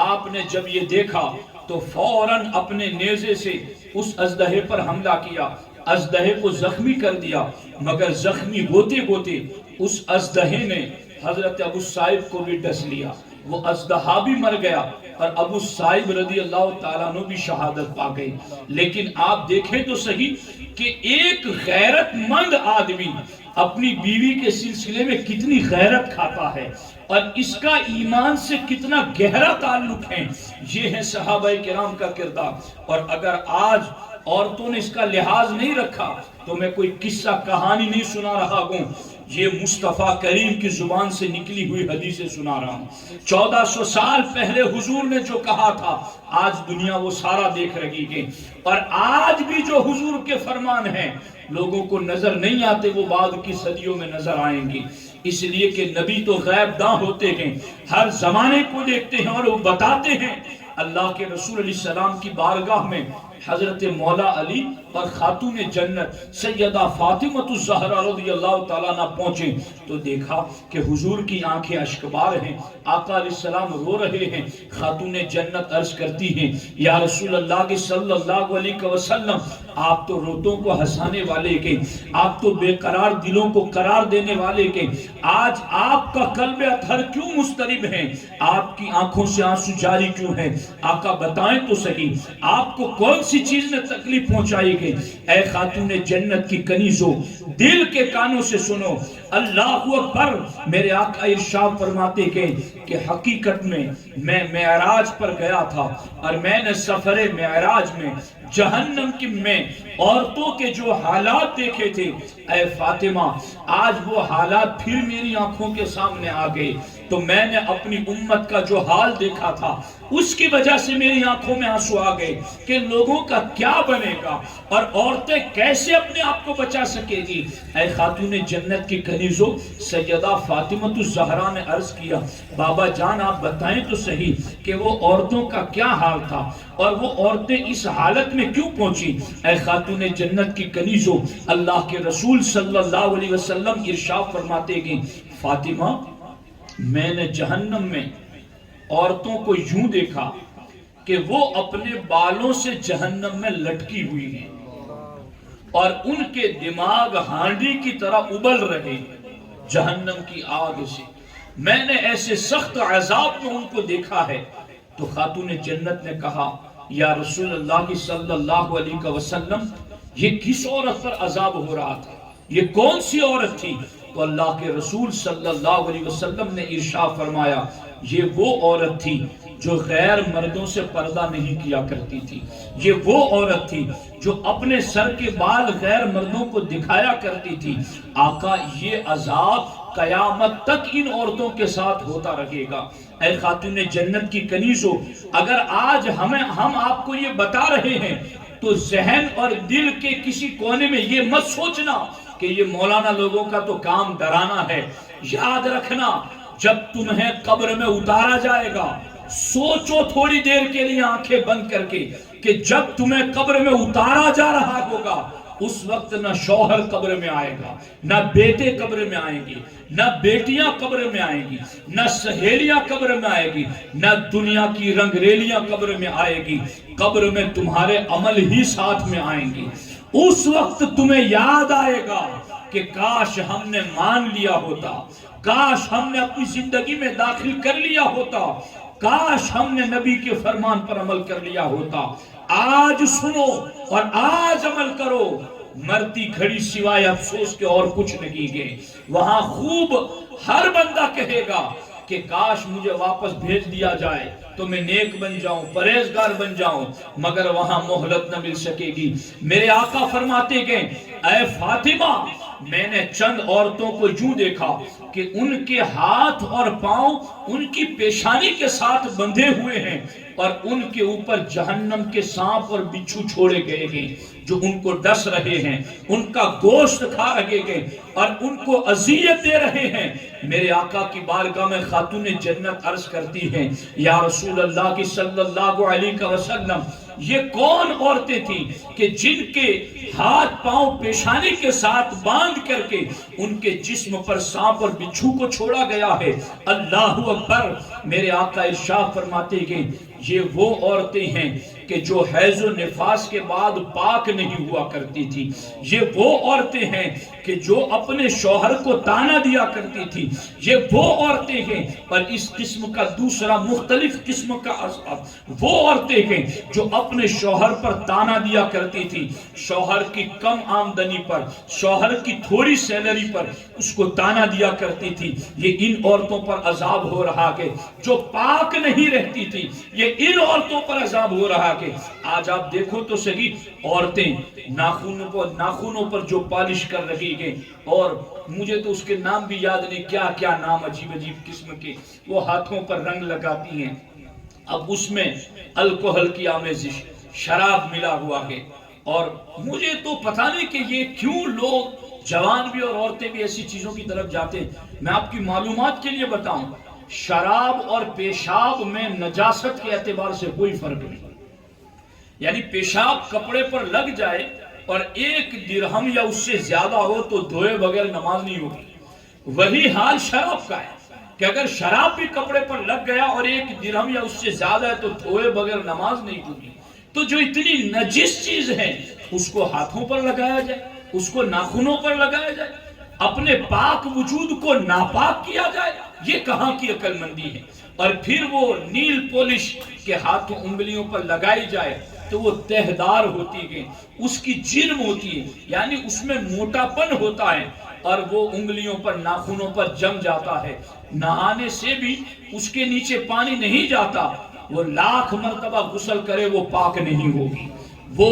آپ نے جب یہ دیکھا تو فوراً اپنے نیزے سے اس اژدہے پر حملہ کیا، اژدہے کو زخمی کر دیا. مگر زخمی ہوتے ہوتے اس اژدہے نے حضرت ابو سعید کو بھی ڈس لیا. وہ اژدہا بھی مر گیا اور ابو سعید رضی اللہ تعالیٰ عنہ بھی شہادت پا گئی. لیکن آپ دیکھیں تو صحیح کہ ایک غیرت مند آدمی اپنی بیوی کے سلسلے میں کتنی غیرت کھاتا ہے اور اس کا ایمان سے کتنا گہرا تعلق ہے. یہ ہے صحابہ کرام کا کردار. اور اگر آج عورتوں نے اس کا لحاظ نہیں رکھا تو میں کوئی قصہ کہانی نہیں سنا رہا ہوں، یہ مصطفیٰ کریم کی زبان سے نکلی ہوئی حدیثیں سنا رہا ہوں. 1400 سال پہلے حضور نے جو کہا تھا آج دنیا وہ سارا دیکھ رہی ہے. اور آج بھی جو حضور کے فرمان ہیں لوگوں کو نظر نہیں آتے، وہ بعد کی صدیوں میں نظر آئیں گی. اس لیے کہ نبی تو غیب داں ہوتے ہیں، ہر زمانے کو دیکھتے ہیں اور وہ بتاتے ہیں. اللہ کے رسول علیہ السلام کی بارگاہ میں حضرت مولا علی اور خاتون جنت سیدہ فاطمہ الزہرا رضی اللہ تعالیٰ عنہ پہنچے تو دیکھا کہ حضور کی آنکھیں اشکبار ہیں، آقا علیہ السلام رو رہے ہیں. خاتون جنت عرض کرتی ہیں یا رسول اللہ کے صلی اللہ علیہ وسلم، آپ تو روتوں کو ہنسانے والے کے، آپ تو بے قرار دلوں کو قرار دینے والے کے، آج آپ کا قلب اطہر کیوں مضطرب ہے؟ آپ کی آنکھوں سے آنسو جاری کیوں ہے؟ آقا بتائیں تو صحیح آپ کو کون سی چیز نے تکلیف پہنچائی گئی؟ اے خاتون جنت کی کنیزو، دل کے کانوں سے سنو. اللہ اکبر. میرے آقا ارشاد فرماتے کہ حقیقت میں معراج پر گیا تھا اور میں نے سفر معراج میں جہنم کی میں عورتوں کے جو حالات دیکھے تھے، اے فاطمہ آج وہ حالات پھر میری آنکھوں کے سامنے آ گئے. تو میں نے اپنی امت کا جو حال دیکھا تھا اس کی وجہ سے میری آنکھوں میں آنسو آ گئے کہ لوگوں کا کیا بنے گا اور عورتیں کیسے اپنے آپ کو بچا سکے گی. اے خاتون جنت کی کنیزو، سیدہ فاطمہ الزہرا نے عرض کیا بابا جان آپ بتائیں تو صحیح کہ وہ عورتوں کا کیا حال تھا اور وہ عورتیں اس حالت میں کیوں پہنچی. اے خاتون جنت کی کنیزو، اللہ کے رسول صلی اللہ علیہ وسلم ارشاد فرماتے گئے فاطمہ میں نے جہنم میں عورتوں کو یوں دیکھا کہ وہ اپنے بالوں سے جہنم میں لٹکی ہوئی ہیں اور ان کے دماغ ہانڈی کی طرح ابل رہے جہنم کی آگ سے. میں نے ایسے سخت عذاب میں ان کو دیکھا ہے. تو خاتون جنت نے کہا یا رسول اللہ صلی اللہ علیہ وسلم یہ کس عورت پر عذاب ہو رہا تھا، یہ کون سی عورت تھی؟ تو اللہ کے رسول صلی اللہ علیہ وسلم نے ارشاد فرمایا یہ وہ عورت تھی جو غیر مردوں سے پردہ نہیں کیا کرتی تھی، یہ وہ عورت تھی جو اپنے سر کے بال غیر مردوں کو دکھایا کرتی تھی. آقا یہ عذاب قیامت تک ان عورتوں کے ساتھ ہوتا رہے گا. اے خاتون جنت کی کنیزو، اگر آج ہم آپ کو یہ بتا رہے ہیں تو ذہن اور دل کے کسی کونے میں یہ مت سوچنا کہ یہ مولانا لوگوں کا تو کام ڈرانا ہے. یاد رکھنا جب تمہیں قبر میں اتارا جائے گا، سوچو تھوڑی دیر کے لیے آنکھیں بند کر کے کہ جب تمہیں قبر میں اتارا جا رہا ہوگا اس وقت نہ شوہر قبر میں آئے گا، نہ بیٹے قبر میں آئیں گی، نہ بیٹیاں قبر میں آئیں گی، نہ سہیلیاں قبر میں آئے گی، نہ دنیا کی رنگریلیاں قبر میں آئے گی. قبر میں تمہارے عمل ہی ساتھ میں آئیں گی. اس وقت تمہیں یاد آئے گا کہ کاش ہم نے مان لیا ہوتا، کاش ہم نے اپنی زندگی میں داخل کر لیا ہوتا، کاش ہم نے نبی کے فرمان پر عمل کر لیا ہوتا. آج سنو اور آج عمل کرو. مرتی گھڑی سوائے افسوس کے اور کچھ نہیں گئے. وہاں خوب ہر بندہ کہے گا کہ کاش مجھے واپس بھیج دیا جائے تو میں نیک بن جاؤں، پرہیزگار بن جاؤں، مگر وہاں مہلت نہ مل سکے گی. میرے آقا فرماتے گئے اے فاطمہ میں نے چند عورتوں کو یوں دیکھا کہ ان کے ہاتھ اور پاؤں ان کی پیشانی کے ساتھ بندھے ہوئے ہیں اور ان کے اوپر جہنم کے سانپ اور بچھو چھوڑے گئے ہیں جو ان کو ڈس رہے ہیں، ان کا گوشت کھا رہے ہیں اور ان کو اذیت دے رہے ہیں۔ میرے آقا کی بارگاہ میں خاتون جنت عرض کرتی ہیں یا رسول اللہ کی صلی اللہ علیہ وسلم، یہ کون عورتیں تھیں کہ جن کے ہاتھ پاؤں پیشانی کے ساتھ باندھ کر کے ان کے جسم پر سانپ اور بچھو کو چھوڑا گیا ہے؟ اللہ اکبر۔ میرے آقا ارشاد فرماتے ہیں یہ وہ عورتیں ہیں کہ جو حیض و نفاس کے بعد پاک نہیں ہوا کرتی تھی، یہ وہ عورتیں ہیں کہ جو اپنے شوہر کو تانا دیا کرتی تھی، یہ وہ عورتیں ہیں۔ اور اس قسم کا دوسرا مختلف قسم کا عذاب وہ عورتیں ہیں جو اپنے شوہر پر تانا دیا کرتی تھی، شوہر کی کم آمدنی پر، شوہر کی تھوڑی سیلری پر اس کو تانا دیا کرتی تھی۔ یہ ان عورتوں پر عذاب ہو رہا ہے جو پاک نہیں رہتی تھی، یہ ان عورتوں پر عذاب ہو رہا کہ آج آپ دیکھو تو صحیح، عورتیں ناخنوں پر جو پالش کر رہی ہیں، اور مجھے تو اس کے نام بھی یاد نہیں، کیا کیا نام عجیب عجیب قسم کے، وہ ہاتھوں پر رنگ لگاتی ہیں۔ اب اس میں الکوہل کی آمیزش، شراب ملا ہوا ہے، اور مجھے تو پتہ نہیں کہ یہ کیوں لوگ جوان بھی اور عورتیں بھی ایسی چیزوں کی طرف جاتے ہیں۔ میں آپ کی معلومات کے لیے بتاؤں، شراب اور پیشاب میں نجاست کے اعتبار سے کوئی فرق نہیں، یعنی پیشاب کپڑے پر لگ جائے اور 1 درہم یا اس سے زیادہ ہو تو دھوئے بغیر نماز نہیں ہوگی۔ وہی حال شراب کا ہے کہ اگر شراب بھی کپڑے پر لگ گیا اور 1 درہم یا اس سے زیادہ ہے تو دھوئے بغیر نماز نہیں ہوگی۔ تو جو اتنی نجس چیز ہے اس کو ہاتھوں پر لگایا جائے، اس کو ناخنوں پر لگایا جائے، اپنے پاک وجود کو ناپاک کیا جائے، یہ کہاں کی عقل مندی ہے؟ اور پھر وہ نیل پولش کے ہاتھوں انگلیوں پر لگائی جائے تو وہ تہدار ہوتی ہے، اس کی جرم ہوتی ہے، یعنی اس میں موٹا پن ہوتا ہے اور وہ انگلیوں پر ناخنوں پر جم جاتا ہے۔ نہانے سے بھی اس کے نیچے پانی نہیں جاتا، وہ لاکھ مرتبہ غسل کرے وہ پاک نہیں ہوگی، وہ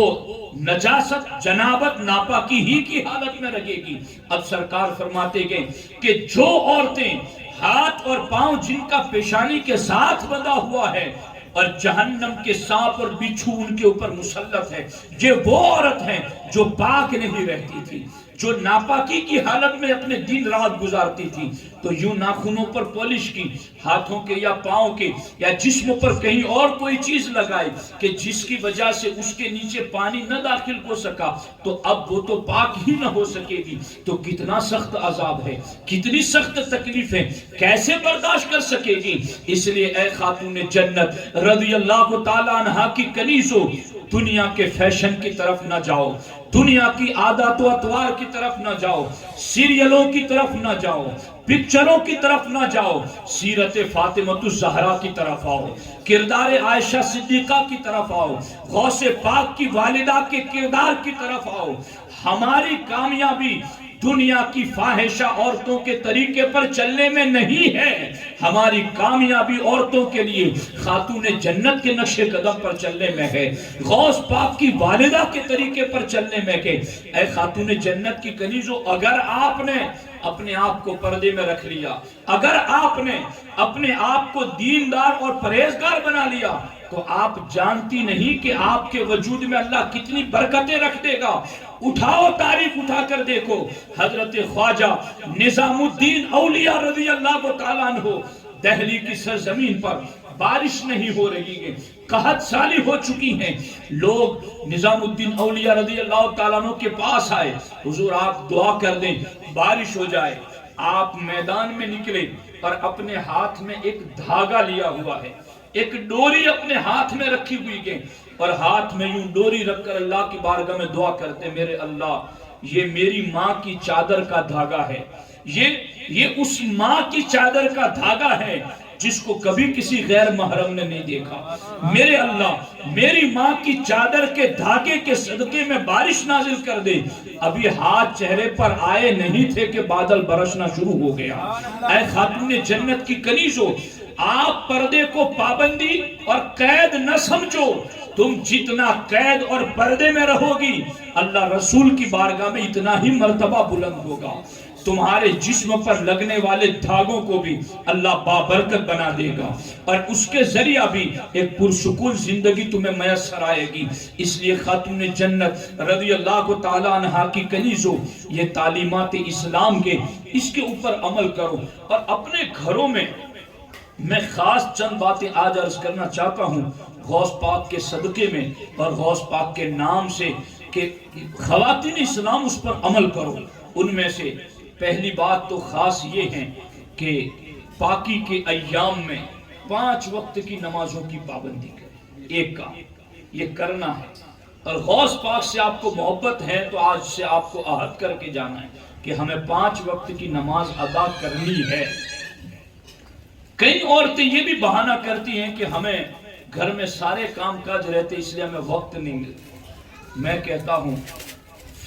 نجاست جنابت ناپاکی ہی کی حالت میں رہے گی۔ اب سرکار فرماتے گئے کہ جو عورتیں ہاتھ اور پاؤں جن کا پیشانی کے ساتھ بندھا ہوا ہے اور جہنم کے سانپ اور بچھو ان کے اوپر مسلط ہے، یہ وہ عورت ہیں جو پاک نہیں رہتی تھی، جو ناپاکی کی حالت میں اپنے دن رات گزارتی تھی۔ تو یوں ناخنوں پر پالش کی، ہاتھوں کے یا پاؤں کے یا جسم پر کہیں اور کوئی چیز لگائی کہ جس کی وجہ سے اس کے نیچے پانی نہ داخل ہو سکا، تو اب وہ تو پاک ہی نہ ہو سکے گی۔ تو کتنا سخت عذاب ہے، کتنی سخت تکلیف ہے، کیسے برداشت کر سکے گی؟ اس لیے اے خاتون جنت رضی اللہ تعالیٰ عنہ کی کنیزوں، دنیا کے فیشن کی طرف نہ جاؤ، دنیا کی عادات و اطوار کی طرف نہ جاؤ، سیریلوں کی طرف نہ جاؤ، پکچروں کی طرف نہ جاؤ، سیرت فاطمہ الزہرا کی طرف آؤ، کردار عائشہ صدیقہ کی طرف آؤ، غوث پاک کی والدہ کے کردار کی طرف آؤ۔ ہماری کامیابی دنیا کی فاحشہ عورتوں کے طریقے پر چلنے میں نہیں ہے، ہماری کامیابی عورتوں کے لیے خاتون جنت کے نقش قدم پر چلنے میں ہے، غوث پاک کی والدہ کے طریقے پر چلنے میں ہے۔ اے خاتون جنت کی کنیزوں، اگر آپ نے اپنے آپ کو پردے میں رکھ لیا، اگر آپ نے اپنے آپ کو دیندار اور پرہیزگار بنا لیا، تو آپ جانتی نہیں کہ آپ کے وجود میں اللہ کتنی برکتیں رکھ دے گا۔ اٹھاؤ تاریخ اٹھا کر دیکھو، حضرت خواجہ نظام الدین اولیاء رضی اللہ تعالیٰ عنہ، دہلی کی سرزمین پر بارش نہیں ہو رہی ہے، قحط سالی ہو چکی ہیں، لوگ نظام الدین اولیاء رضی اللہ تعالیٰ عنہ کے پاس آئے، حضور آپ دعا کر دیں بارش ہو جائے۔ آپ میدان میں نکلے اور اپنے ہاتھ میں ایک دھاگا لیا ہوا ہے، ایک ڈوری اپنے ہاتھ میں رکھی ہوئی ہے، اور ہاتھ میں یوں ڈوری رکھ کر اللہ کی بارگاہ میں دعا کرتے، میرے اللہ یہ میری ماں کی چادر کا دھاگا ہے، یہ اس ماں کی چادر کا دھاگا ہے جس کو کبھی کسی غیر محرم نے نہیں دیکھا۔ میرے اللہ میری ماں کی چادر کے دھاگے کے صدقے میں بارش نازل کر دے۔ ابھی ہاتھ چہرے پر آئے نہیں تھے کہ بادل برسنا شروع ہو گیا۔ اے خاتون جنت کی کنیزو، آپ پردے کو پابندی اور قید نہ سمجھو۔ تم جتنا قید اور پردے میں رہو گی، اللہ رسول کی بارگاہ میں اتنا ہی مرتبہ بلند ہوگا۔ تمہارے جسم پر لگنے والے دھاگوں کو بھی اللہ بابرکت بنا دے گا، اور اس کے ذریعہ بھی ایک پرسکون زندگی تمہیں میسر آئے گی۔ اس لیے خاتون جنت رضی اللہ تعالیٰ عنہا کی کنیزوں، یہ تعلیمات اسلام کے اس کے اوپر عمل کرو، اور اپنے گھروں میں خاص چند باتیں آج عرض کرنا چاہتا ہوں غوث پاک کے صدقے میں اور غوث پاک کے نام سے، کہ خواتین اسلام اس پر عمل کرو۔ ان میں سے پہلی بات تو خاص یہ ہے کہ پاکی کے ایام میں 5 وقت کی نمازوں کی پابندی کریں۔ ایک کام یہ کرنا ہے، اور غوث پاک سے آپ کو محبت ہے تو آج سے آپ کو عہد کر کے جانا ہے کہ ہمیں 5 وقت کی نماز ادا کرنی ہے۔ کئی عورتیں یہ بھی بہانہ کرتی ہیں کہ ہمیں گھر میں سارے کام کاج رہتے اس لیے ہمیں وقت نہیں ملتا۔ میں کہتا ہوں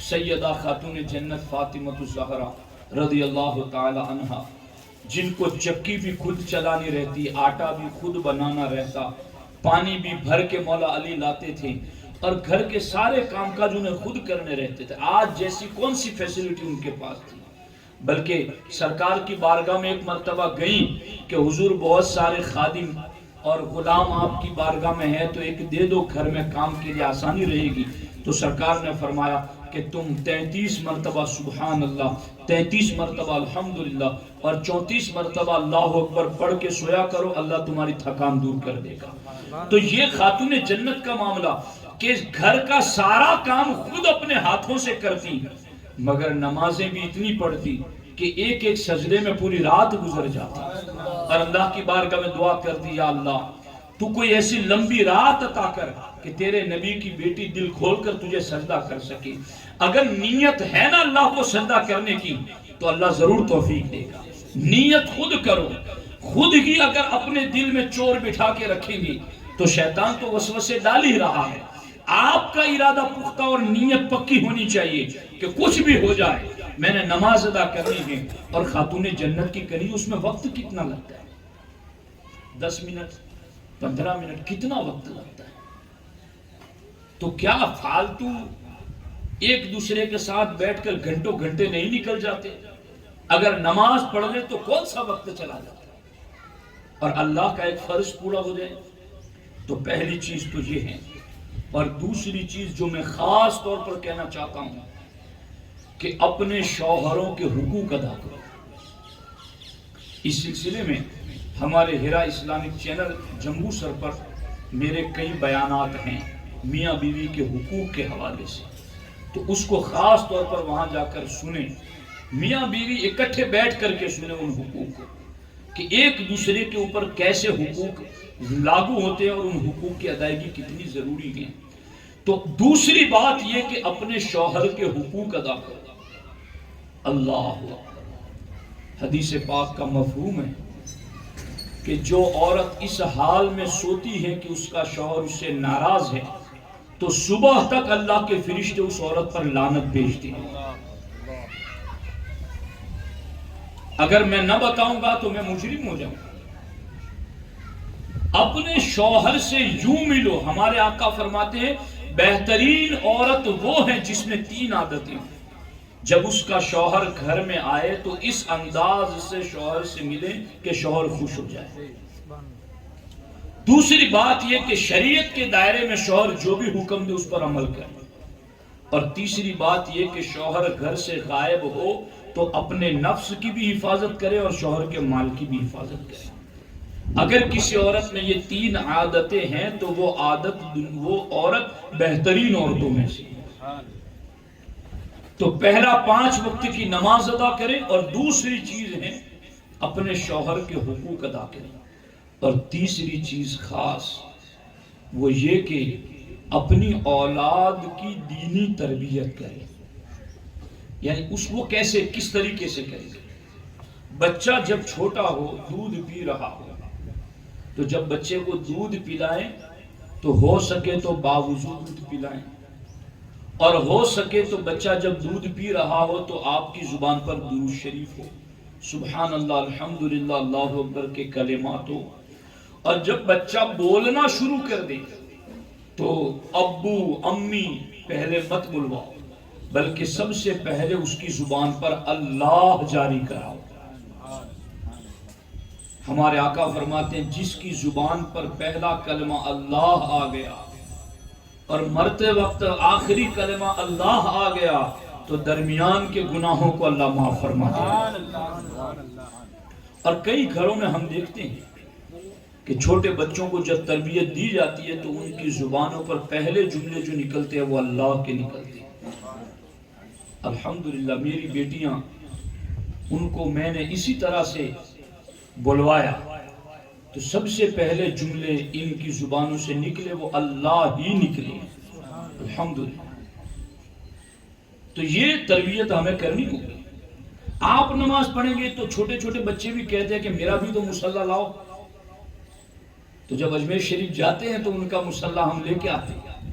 سیدہ خاتون جنت فاطمہ الزہرا رضی اللہ تعالی عنہا، جن کو چکی بھی خود چلانی رہتی، آٹا بھی خود بنانا رہتا، پانی بھی بھر کے مولا علی لاتے تھے، اور گھر کے سارے کام کاج انہیں خود کرنے رہتے تھے۔ آج جیسی کون سی فیسلٹی ان کے پاس تھی؟ بلکہ سرکار کی بارگاہ میں ایک مرتبہ گئیں کہ حضور بہت سارے خادم اور غلام آپ کی بارگاہ میں ہے تو ایک دے دو، گھر میں کام کے لیے آسانی رہے گی۔ تو سرکار نے فرمایا کہ تم 33 مرتبہ سبحان اللہ، 33 مرتبہ الحمدللہ اور 34 مرتبہ اللہ اکبر پڑھ کے سویا کرو، اللہ تمہاری تھکان دور کر دے گا۔ تو یہ خاتون جنت کا معاملہ کہ گھر کا سارا کام خود اپنے ہاتھوں سے کرتی، مگر نمازیں بھی اتنی پڑھتی کہ ایک ایک سجدے میں پوری رات گزر جاتی، اور اللہ کی بارگاہ میں دعا کرتی، یا اللہ تو کوئی ایسی لمبی رات عطا کر کہ تیرے نبی کی بیٹی دل کھول کر تجھے سجدہ کر سکے۔ اگر نیت ہے نا اللہ کو سجدہ کرنے کی تو اللہ ضرور توفیق دے گا۔ نیت خود کرو، خود ہی اگر اپنے دل میں چور بٹھا کے رکھیں گی تو شیطان تو وسوسے ڈال ہی رہا ہے۔ آپ کا ارادہ پختہ اور نیت پکی ہونی چاہیے کہ کچھ بھی ہو جائے میں نے نماز ادا کرنی ہے۔ اور خاتون جنت کی کری اس میں وقت کتنا لگتا ہے؟ 10 منٹ 15 منٹ کتنا وقت لگتا ہے؟ تو کیا فالتو ایک دوسرے کے ساتھ بیٹھ کر گھنٹوں گھنٹے نہیں نکل جاتے؟ اگر نماز پڑھ لے تو کون سا وقت چلا جاتا ہے اور اللہ کا ایک فرض پورا ہو جائے؟ تو پہلی چیز تو یہ ہے، اور دوسری چیز جو میں خاص طور پر کہنا چاہتا ہوں کہ اپنے شوہروں کے حقوق ادا کرو۔ اس سلسلے میں ہمارے ہیرا اسلامک چینل جمبو سر پر میرے کئی بیانات ہیں میاں بیوی کے حقوق کے حوالے سے، تو اس کو خاص طور پر وہاں جا کر سنیں، میاں بیوی اکٹھے بیٹھ کر کے سنیں ان حقوق کو کہ ایک دوسرے کے اوپر کیسے حقوق لاگو ہوتے ہیں اور ان حقوق کی ادائیگی کتنی ضروری ہے۔ تو دوسری بات یہ کہ اپنے شوہر کے حقوق ادا کرو۔ اللہ اکبر، حدیث پاک کا مفہوم ہے کہ جو عورت اس حال میں سوتی ہے کہ اس کا شوہر اس سے ناراض ہے تو صبح تک اللہ کے فرشتے اس عورت پر لعنت بھیجتے ہیں۔ اگر میں نہ بتاؤں گا تو میں مجرم ہو جاؤں گا۔ اپنے شوہر سے یوں ملو۔ ہمارے آقا فرماتے ہیں بہترین عورت وہ ہے جس میں 3 عادتیں ہیں۔ جب اس کا شوہر گھر میں آئے تو اس انداز سے شوہر سے ملے کہ شوہر خوش ہو جائے۔ دوسری بات یہ کہ شریعت کے دائرے میں شوہر جو بھی حکم دے اس پر عمل کرے، اور تیسری بات یہ کہ شوہر گھر سے غائب ہو تو اپنے نفس کی بھی حفاظت کرے اور شوہر کے مال کی بھی حفاظت کرے۔ اگر کسی عورت میں یہ 3 عادتیں ہیں تو وہ عورت بہترین عورتوں میں سے۔ تو پہلا 5 وقت کی نماز ادا کریں، اور دوسری چیز ہے اپنے شوہر کے حقوق ادا کریں، اور تیسری چیز خاص وہ یہ کہ اپنی اولاد کی دینی تربیت کریں۔ یعنی وہ کیسے، کس طریقے سے کریں؟ بچہ جب چھوٹا ہو، دودھ پی رہا ہو تو جب بچے کو دودھ پلائیں تو ہو سکے تو باوضو دودھ پلائیں، اور ہو سکے تو بچہ جب دودھ پی رہا ہو تو آپ کی زبان پر درود شریف ہو، سبحان اللہ، الحمدللہ، اللہ اکبر کے کلمات ہو۔ اور جب بچہ بولنا شروع کر دے تو ابو امی پہلے مت بلواؤ، بلکہ سب سے پہلے اس کی زبان پر اللہ جاری کراؤ۔ ہمارے آقا فرماتے ہیں جس کی زبان پر پہلا کلمہ اللہ آ گیا اور مرتے وقت آخری کلمہ اللہ آ گیا تو درمیان کے گناہوں کو اللہ معاف فرماتے ہیں۔ اور کئی گھروں میں ہم دیکھتے ہیں کہ چھوٹے بچوں کو جب تربیت دی جاتی ہے تو ان کی زبانوں پر پہلے جملے جو نکلتے ہیں وہ اللہ کے نکلتے ہیں۔ الحمدللہ میری بیٹیاں، ان کو میں نے اسی طرح سے بلوایا تو سب سے پہلے جملے ان کی زبانوں سے نکلے وہ اللہ ہی نکلے، الحمدللہ۔ تو یہ تربیت ہمیں کرنی ہوگی۔ آپ نماز پڑھیں گے تو چھوٹے چھوٹے بچے بھی کہتے ہیں کہ میرا بھی تو مصلی لاؤ، تو جب اجمیر شریف جاتے ہیں تو ان کا مصلی ہم لے کے آتے ہیں،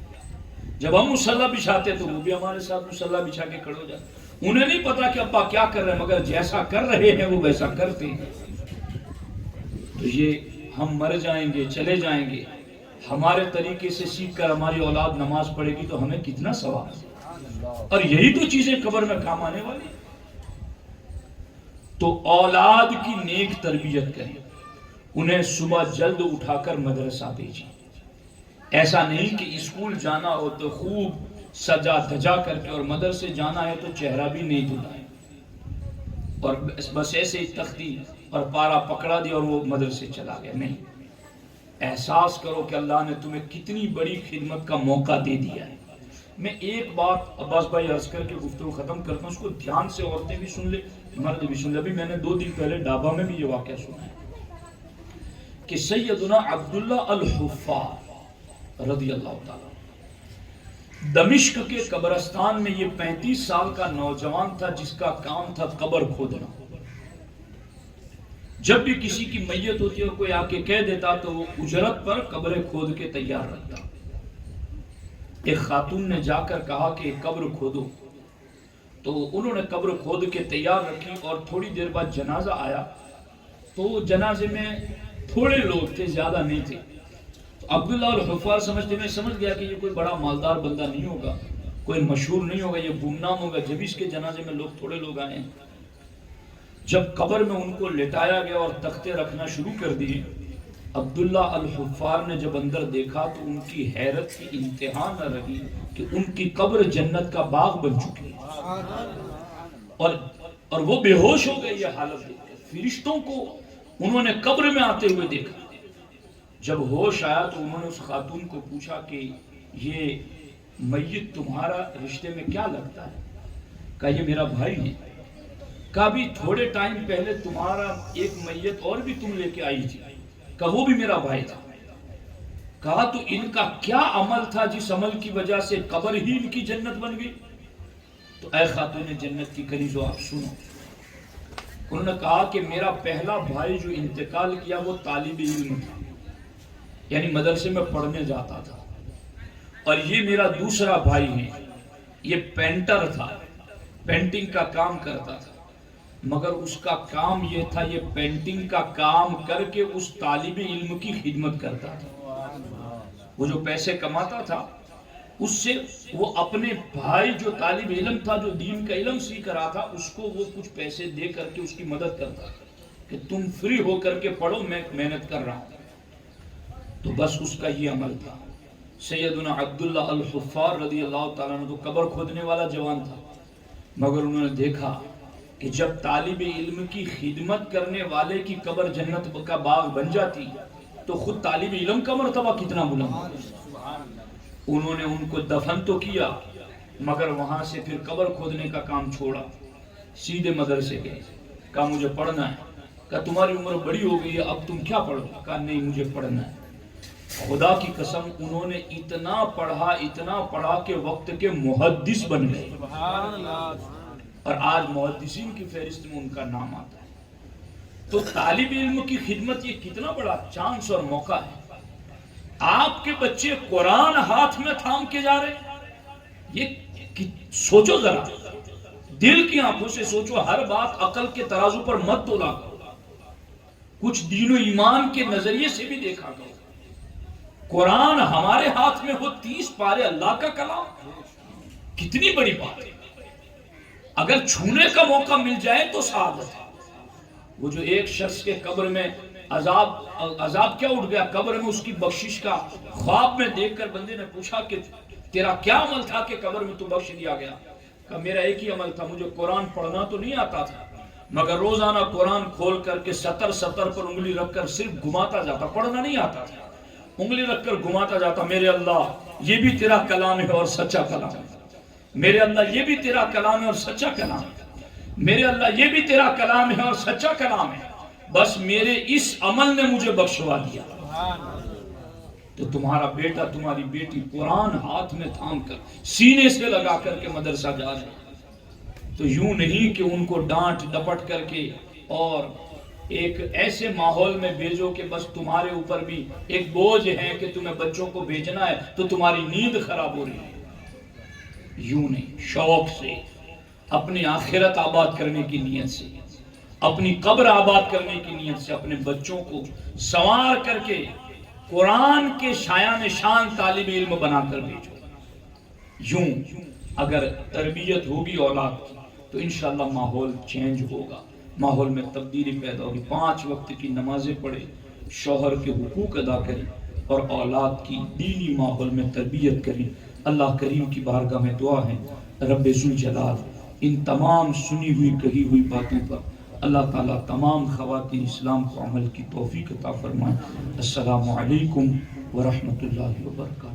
جب ہم مصلی بچھاتے ہیں تو وہ بھی ہمارے ساتھ مصلی بچھا کے کھڑے ہو جاتے۔ انہیں نہیں پتا کہ ابا کیا کر رہے ہیں، مگر جیسا کر رہے ہیں وہ ویسا کرتے ہیں۔ تو یہ ہم مر جائیں گے، چلے جائیں گے، ہمارے طریقے سے سیکھ کر ہماری اولاد نماز پڑھے گی تو ہمیں کتنا ثواب، اور یہی تو چیزیں قبر میں کام آنے والی۔ تو اولاد کی نیک تربیت کریں، انہیں صبح جلد اٹھا کر مدرسہ بھیجیں۔ ایسا نہیں کہ اسکول جانا ہو تو خوب سجا دھجا کر کے، اور مدرسے جانا ہے تو چہرہ بھی نہیں دھلائیں اور بس ایسے ہی تختی اور پارا پکڑا دیا اور وہ مدرسے چلا گیا۔ نہیں، احساس کرو کہ اللہ نے تمہیں کتنی بڑی خدمت کا موقع دے دیا ہے۔ میں ایک بات عباس بھائی عرض کر کے گفتگو ختم کرتا ہوں، اس کو دھیان سے عورتیں بھی سن لے، مرد بھی سن لے۔ ابھی میں نے 2 دن پہلے ڈابا میں بھی یہ واقعہ سنا ہے کہ سیدنا عبداللہ الحفار رضی اللہ تعالیٰ دمشق کے قبرستان میں، یہ 35 سال کا نوجوان تھا جس کا کام تھا قبر کھودنا۔ جب بھی کسی کی میت ہوتی ہے اور کوئی آ کے کہہ دیتا تو وہ اجرت پر قبریں کھود کے تیار رکھتا۔ ایک خاتون نے جا کر کہا کہ قبر کھودو، تو انہوں نے قبر کھود کے تیار رکھی، اور تھوڑی دیر بعد جنازہ آیا تو جنازے میں تھوڑے لوگ تھے، زیادہ نہیں تھے۔ تو عبداللہ الحفار سمجھ گیا کہ یہ کوئی بڑا مالدار بندہ نہیں ہوگا، کوئی مشہور نہیں ہوگا، یہ گمنام ہوگا، جب اس کے جنازے میں تھوڑے لوگ آئے ہیں۔ جب قبر میں ان کو لٹایا گیا اور تختے رکھنا شروع کر دیے، عبداللہ الحفار نے جب اندر دیکھا تو ان کی حیرت کی انتہا نہ رہی کہ ان کی قبر جنت کا باغ بن چکی ہے، اور وہ بے ہوش ہو گئے یہ حالت دیکھ کر۔ فرشتوں کو انہوں نے قبر میں آتے ہوئے دیکھا۔ جب ہوش آیا تو انہوں نے اس خاتون کو پوچھا کہ یہ میت تمہارا رشتے میں کیا لگتا ہے؟ کہا یہ میرا بھائی ہے۔ کہا بھی تھوڑے ٹائم پہلے تمہارا ایک میت اور بھی تم لے کے آئی تھی، کہا وہ بھی میرا بھائی تھا۔ کہا تو ان کا کیا عمل تھا جس عمل کی وجہ سے قبر ہی ان کی جنت بن گئی؟ تو اے خاتون جنت کی کنیزو آپ سنو۔ انہوں نے کہا کہ میرا پہلا بھائی جو انتقال کیا وہ طالب علم تھا، یعنی مدرسے میں پڑھنے جاتا تھا، اور یہ میرا دوسرا بھائی ہے، یہ پینٹر تھا، پینٹنگ کا کام کرتا تھا، مگر اس کا کام یہ تھا یہ پینٹنگ کا کام کر کے اس طالب علم کی خدمت کرتا تھا۔ وہ جو پیسے کماتا تھا اس سے وہ اپنے بھائی جو طالب علم تھا، جو دین کا علم سیکھ رہا تھا، اس کو وہ کچھ پیسے دے کر کے اس کی مدد کرتا تھا کہ تم فری ہو کر کے پڑھو، میں محنت کر رہا ہوں۔ تو بس اس کا یہ عمل تھا۔ سیدنا عبداللہ الحفار رضی اللہ تعالیٰ عنہ تو قبر کھودنے والا جوان تھا، مگر انہوں نے دیکھا کہ جب طالب علم کی خدمت کرنے والے کی قبر جنت کا باغ بن جاتی تو خود طالب علم کا مرتبہ کتنا بلند۔ انہوں نے ان کو دفن تو کیا، مگر وہاں سے پھر قبر کھودنے کا کام چھوڑا، سیدھے مدرسے گئے۔ کہا مجھے پڑھنا ہے۔ کہا تمہاری عمر بڑی ہو گئی ہے، اب تم کیا پڑھو؟ کہا نہیں مجھے پڑھنا ہے۔ خدا کی قسم انہوں نے اتنا پڑھا کہ وقت کے محدث بن گئے، اور آج محدثین کی فہرست میں ان کا نام آتا ہے۔ تو طالب علم کی خدمت یہ کتنا بڑا چانس اور موقع ہے. آپ کے بچے قرآن ہاتھ میں تھام کے جا رہے ہیں. یہ سوچو ذرا، دل کی آنکھوں سے سوچو. ہر بات عقل کے ترازو پر مت تولا کرو، کچھ دین و ایمان کے نظریے سے بھی دیکھا کرو. قرآن ہمارے ہاتھ میں ہو، 30 پارے اللہ کا کلام، کتنی بڑی بات ہے. اگر چھونے کا موقع مل جائے تو سعادت ہے. وہ جو ایک شخص کے قبر میں عذاب کیا اٹھ گیا، قبر میں اس کی بخشش کا خواب میں دیکھ کر بندے نے پوچھا کہ تیرا کیا عمل تھا کہ قبر میں تو بخش دیا گیا؟ کہ میرا ایک ہی عمل تھا، مجھے قرآن پڑھنا تو نہیں آتا تھا، مگر روزانہ قرآن کھول کر کے سطر پر انگلی رکھ کر صرف گھماتا جاتا. پڑھنا نہیں آتا تھا، انگلی رکھ کر گھماتا جاتا. میرے اللہ یہ بھی تیرا کلام ہے اور سچا کلام ہے. میرے اللہ یہ بھی تیرا کلام ہے اور سچا کلام ہے. میرے اللہ یہ بھی تیرا کلام ہے اور سچا کلام ہے. بس میرے اس عمل نے مجھے بخشوا دیا. تو تمہارا بیٹا تمہاری بیٹی قرآن ہاتھ میں تھام کر سینے سے لگا کر کے مدرسہ جا رہے ہیں. تو یوں نہیں کہ ان کو ڈانٹ ڈپٹ کر کے اور ایک ایسے ماحول میں بھیجو کہ بس تمہارے اوپر بھی ایک بوجھ ہے کہ تمہیں بچوں کو بھیجنا ہے تو تمہاری نیند خراب ہو رہی ہے. یوں نہیں، شوق سے، اپنی آخرت آباد کرنے کی نیت سے، اپنی قبر آباد کرنے کی نیت سے اپنے بچوں کو سنوار کر کے قرآن کے شایان شان طالب علم بنا کر بھیجو. یوں اگر تربیت ہوگی اولاد کی تو انشاءاللہ ماحول چینج ہوگا، ماحول میں تبدیلی پیدا ہوگی. 5 وقت کی نمازیں پڑھیں، شوہر کے حقوق ادا کریں اور اولاد کی دینی ماحول میں تربیت کریں. اللہ کریم کی بارگاہ میں دعا ہے، رب ذوالجلال ان تمام سنی ہوئی کہی ہوئی باتوں پر اللہ تعالیٰ تمام خواتین اسلام کو عمل کی توفیق عطا فرمائے. السلام علیکم ورحمۃ اللہ وبرکاتہ.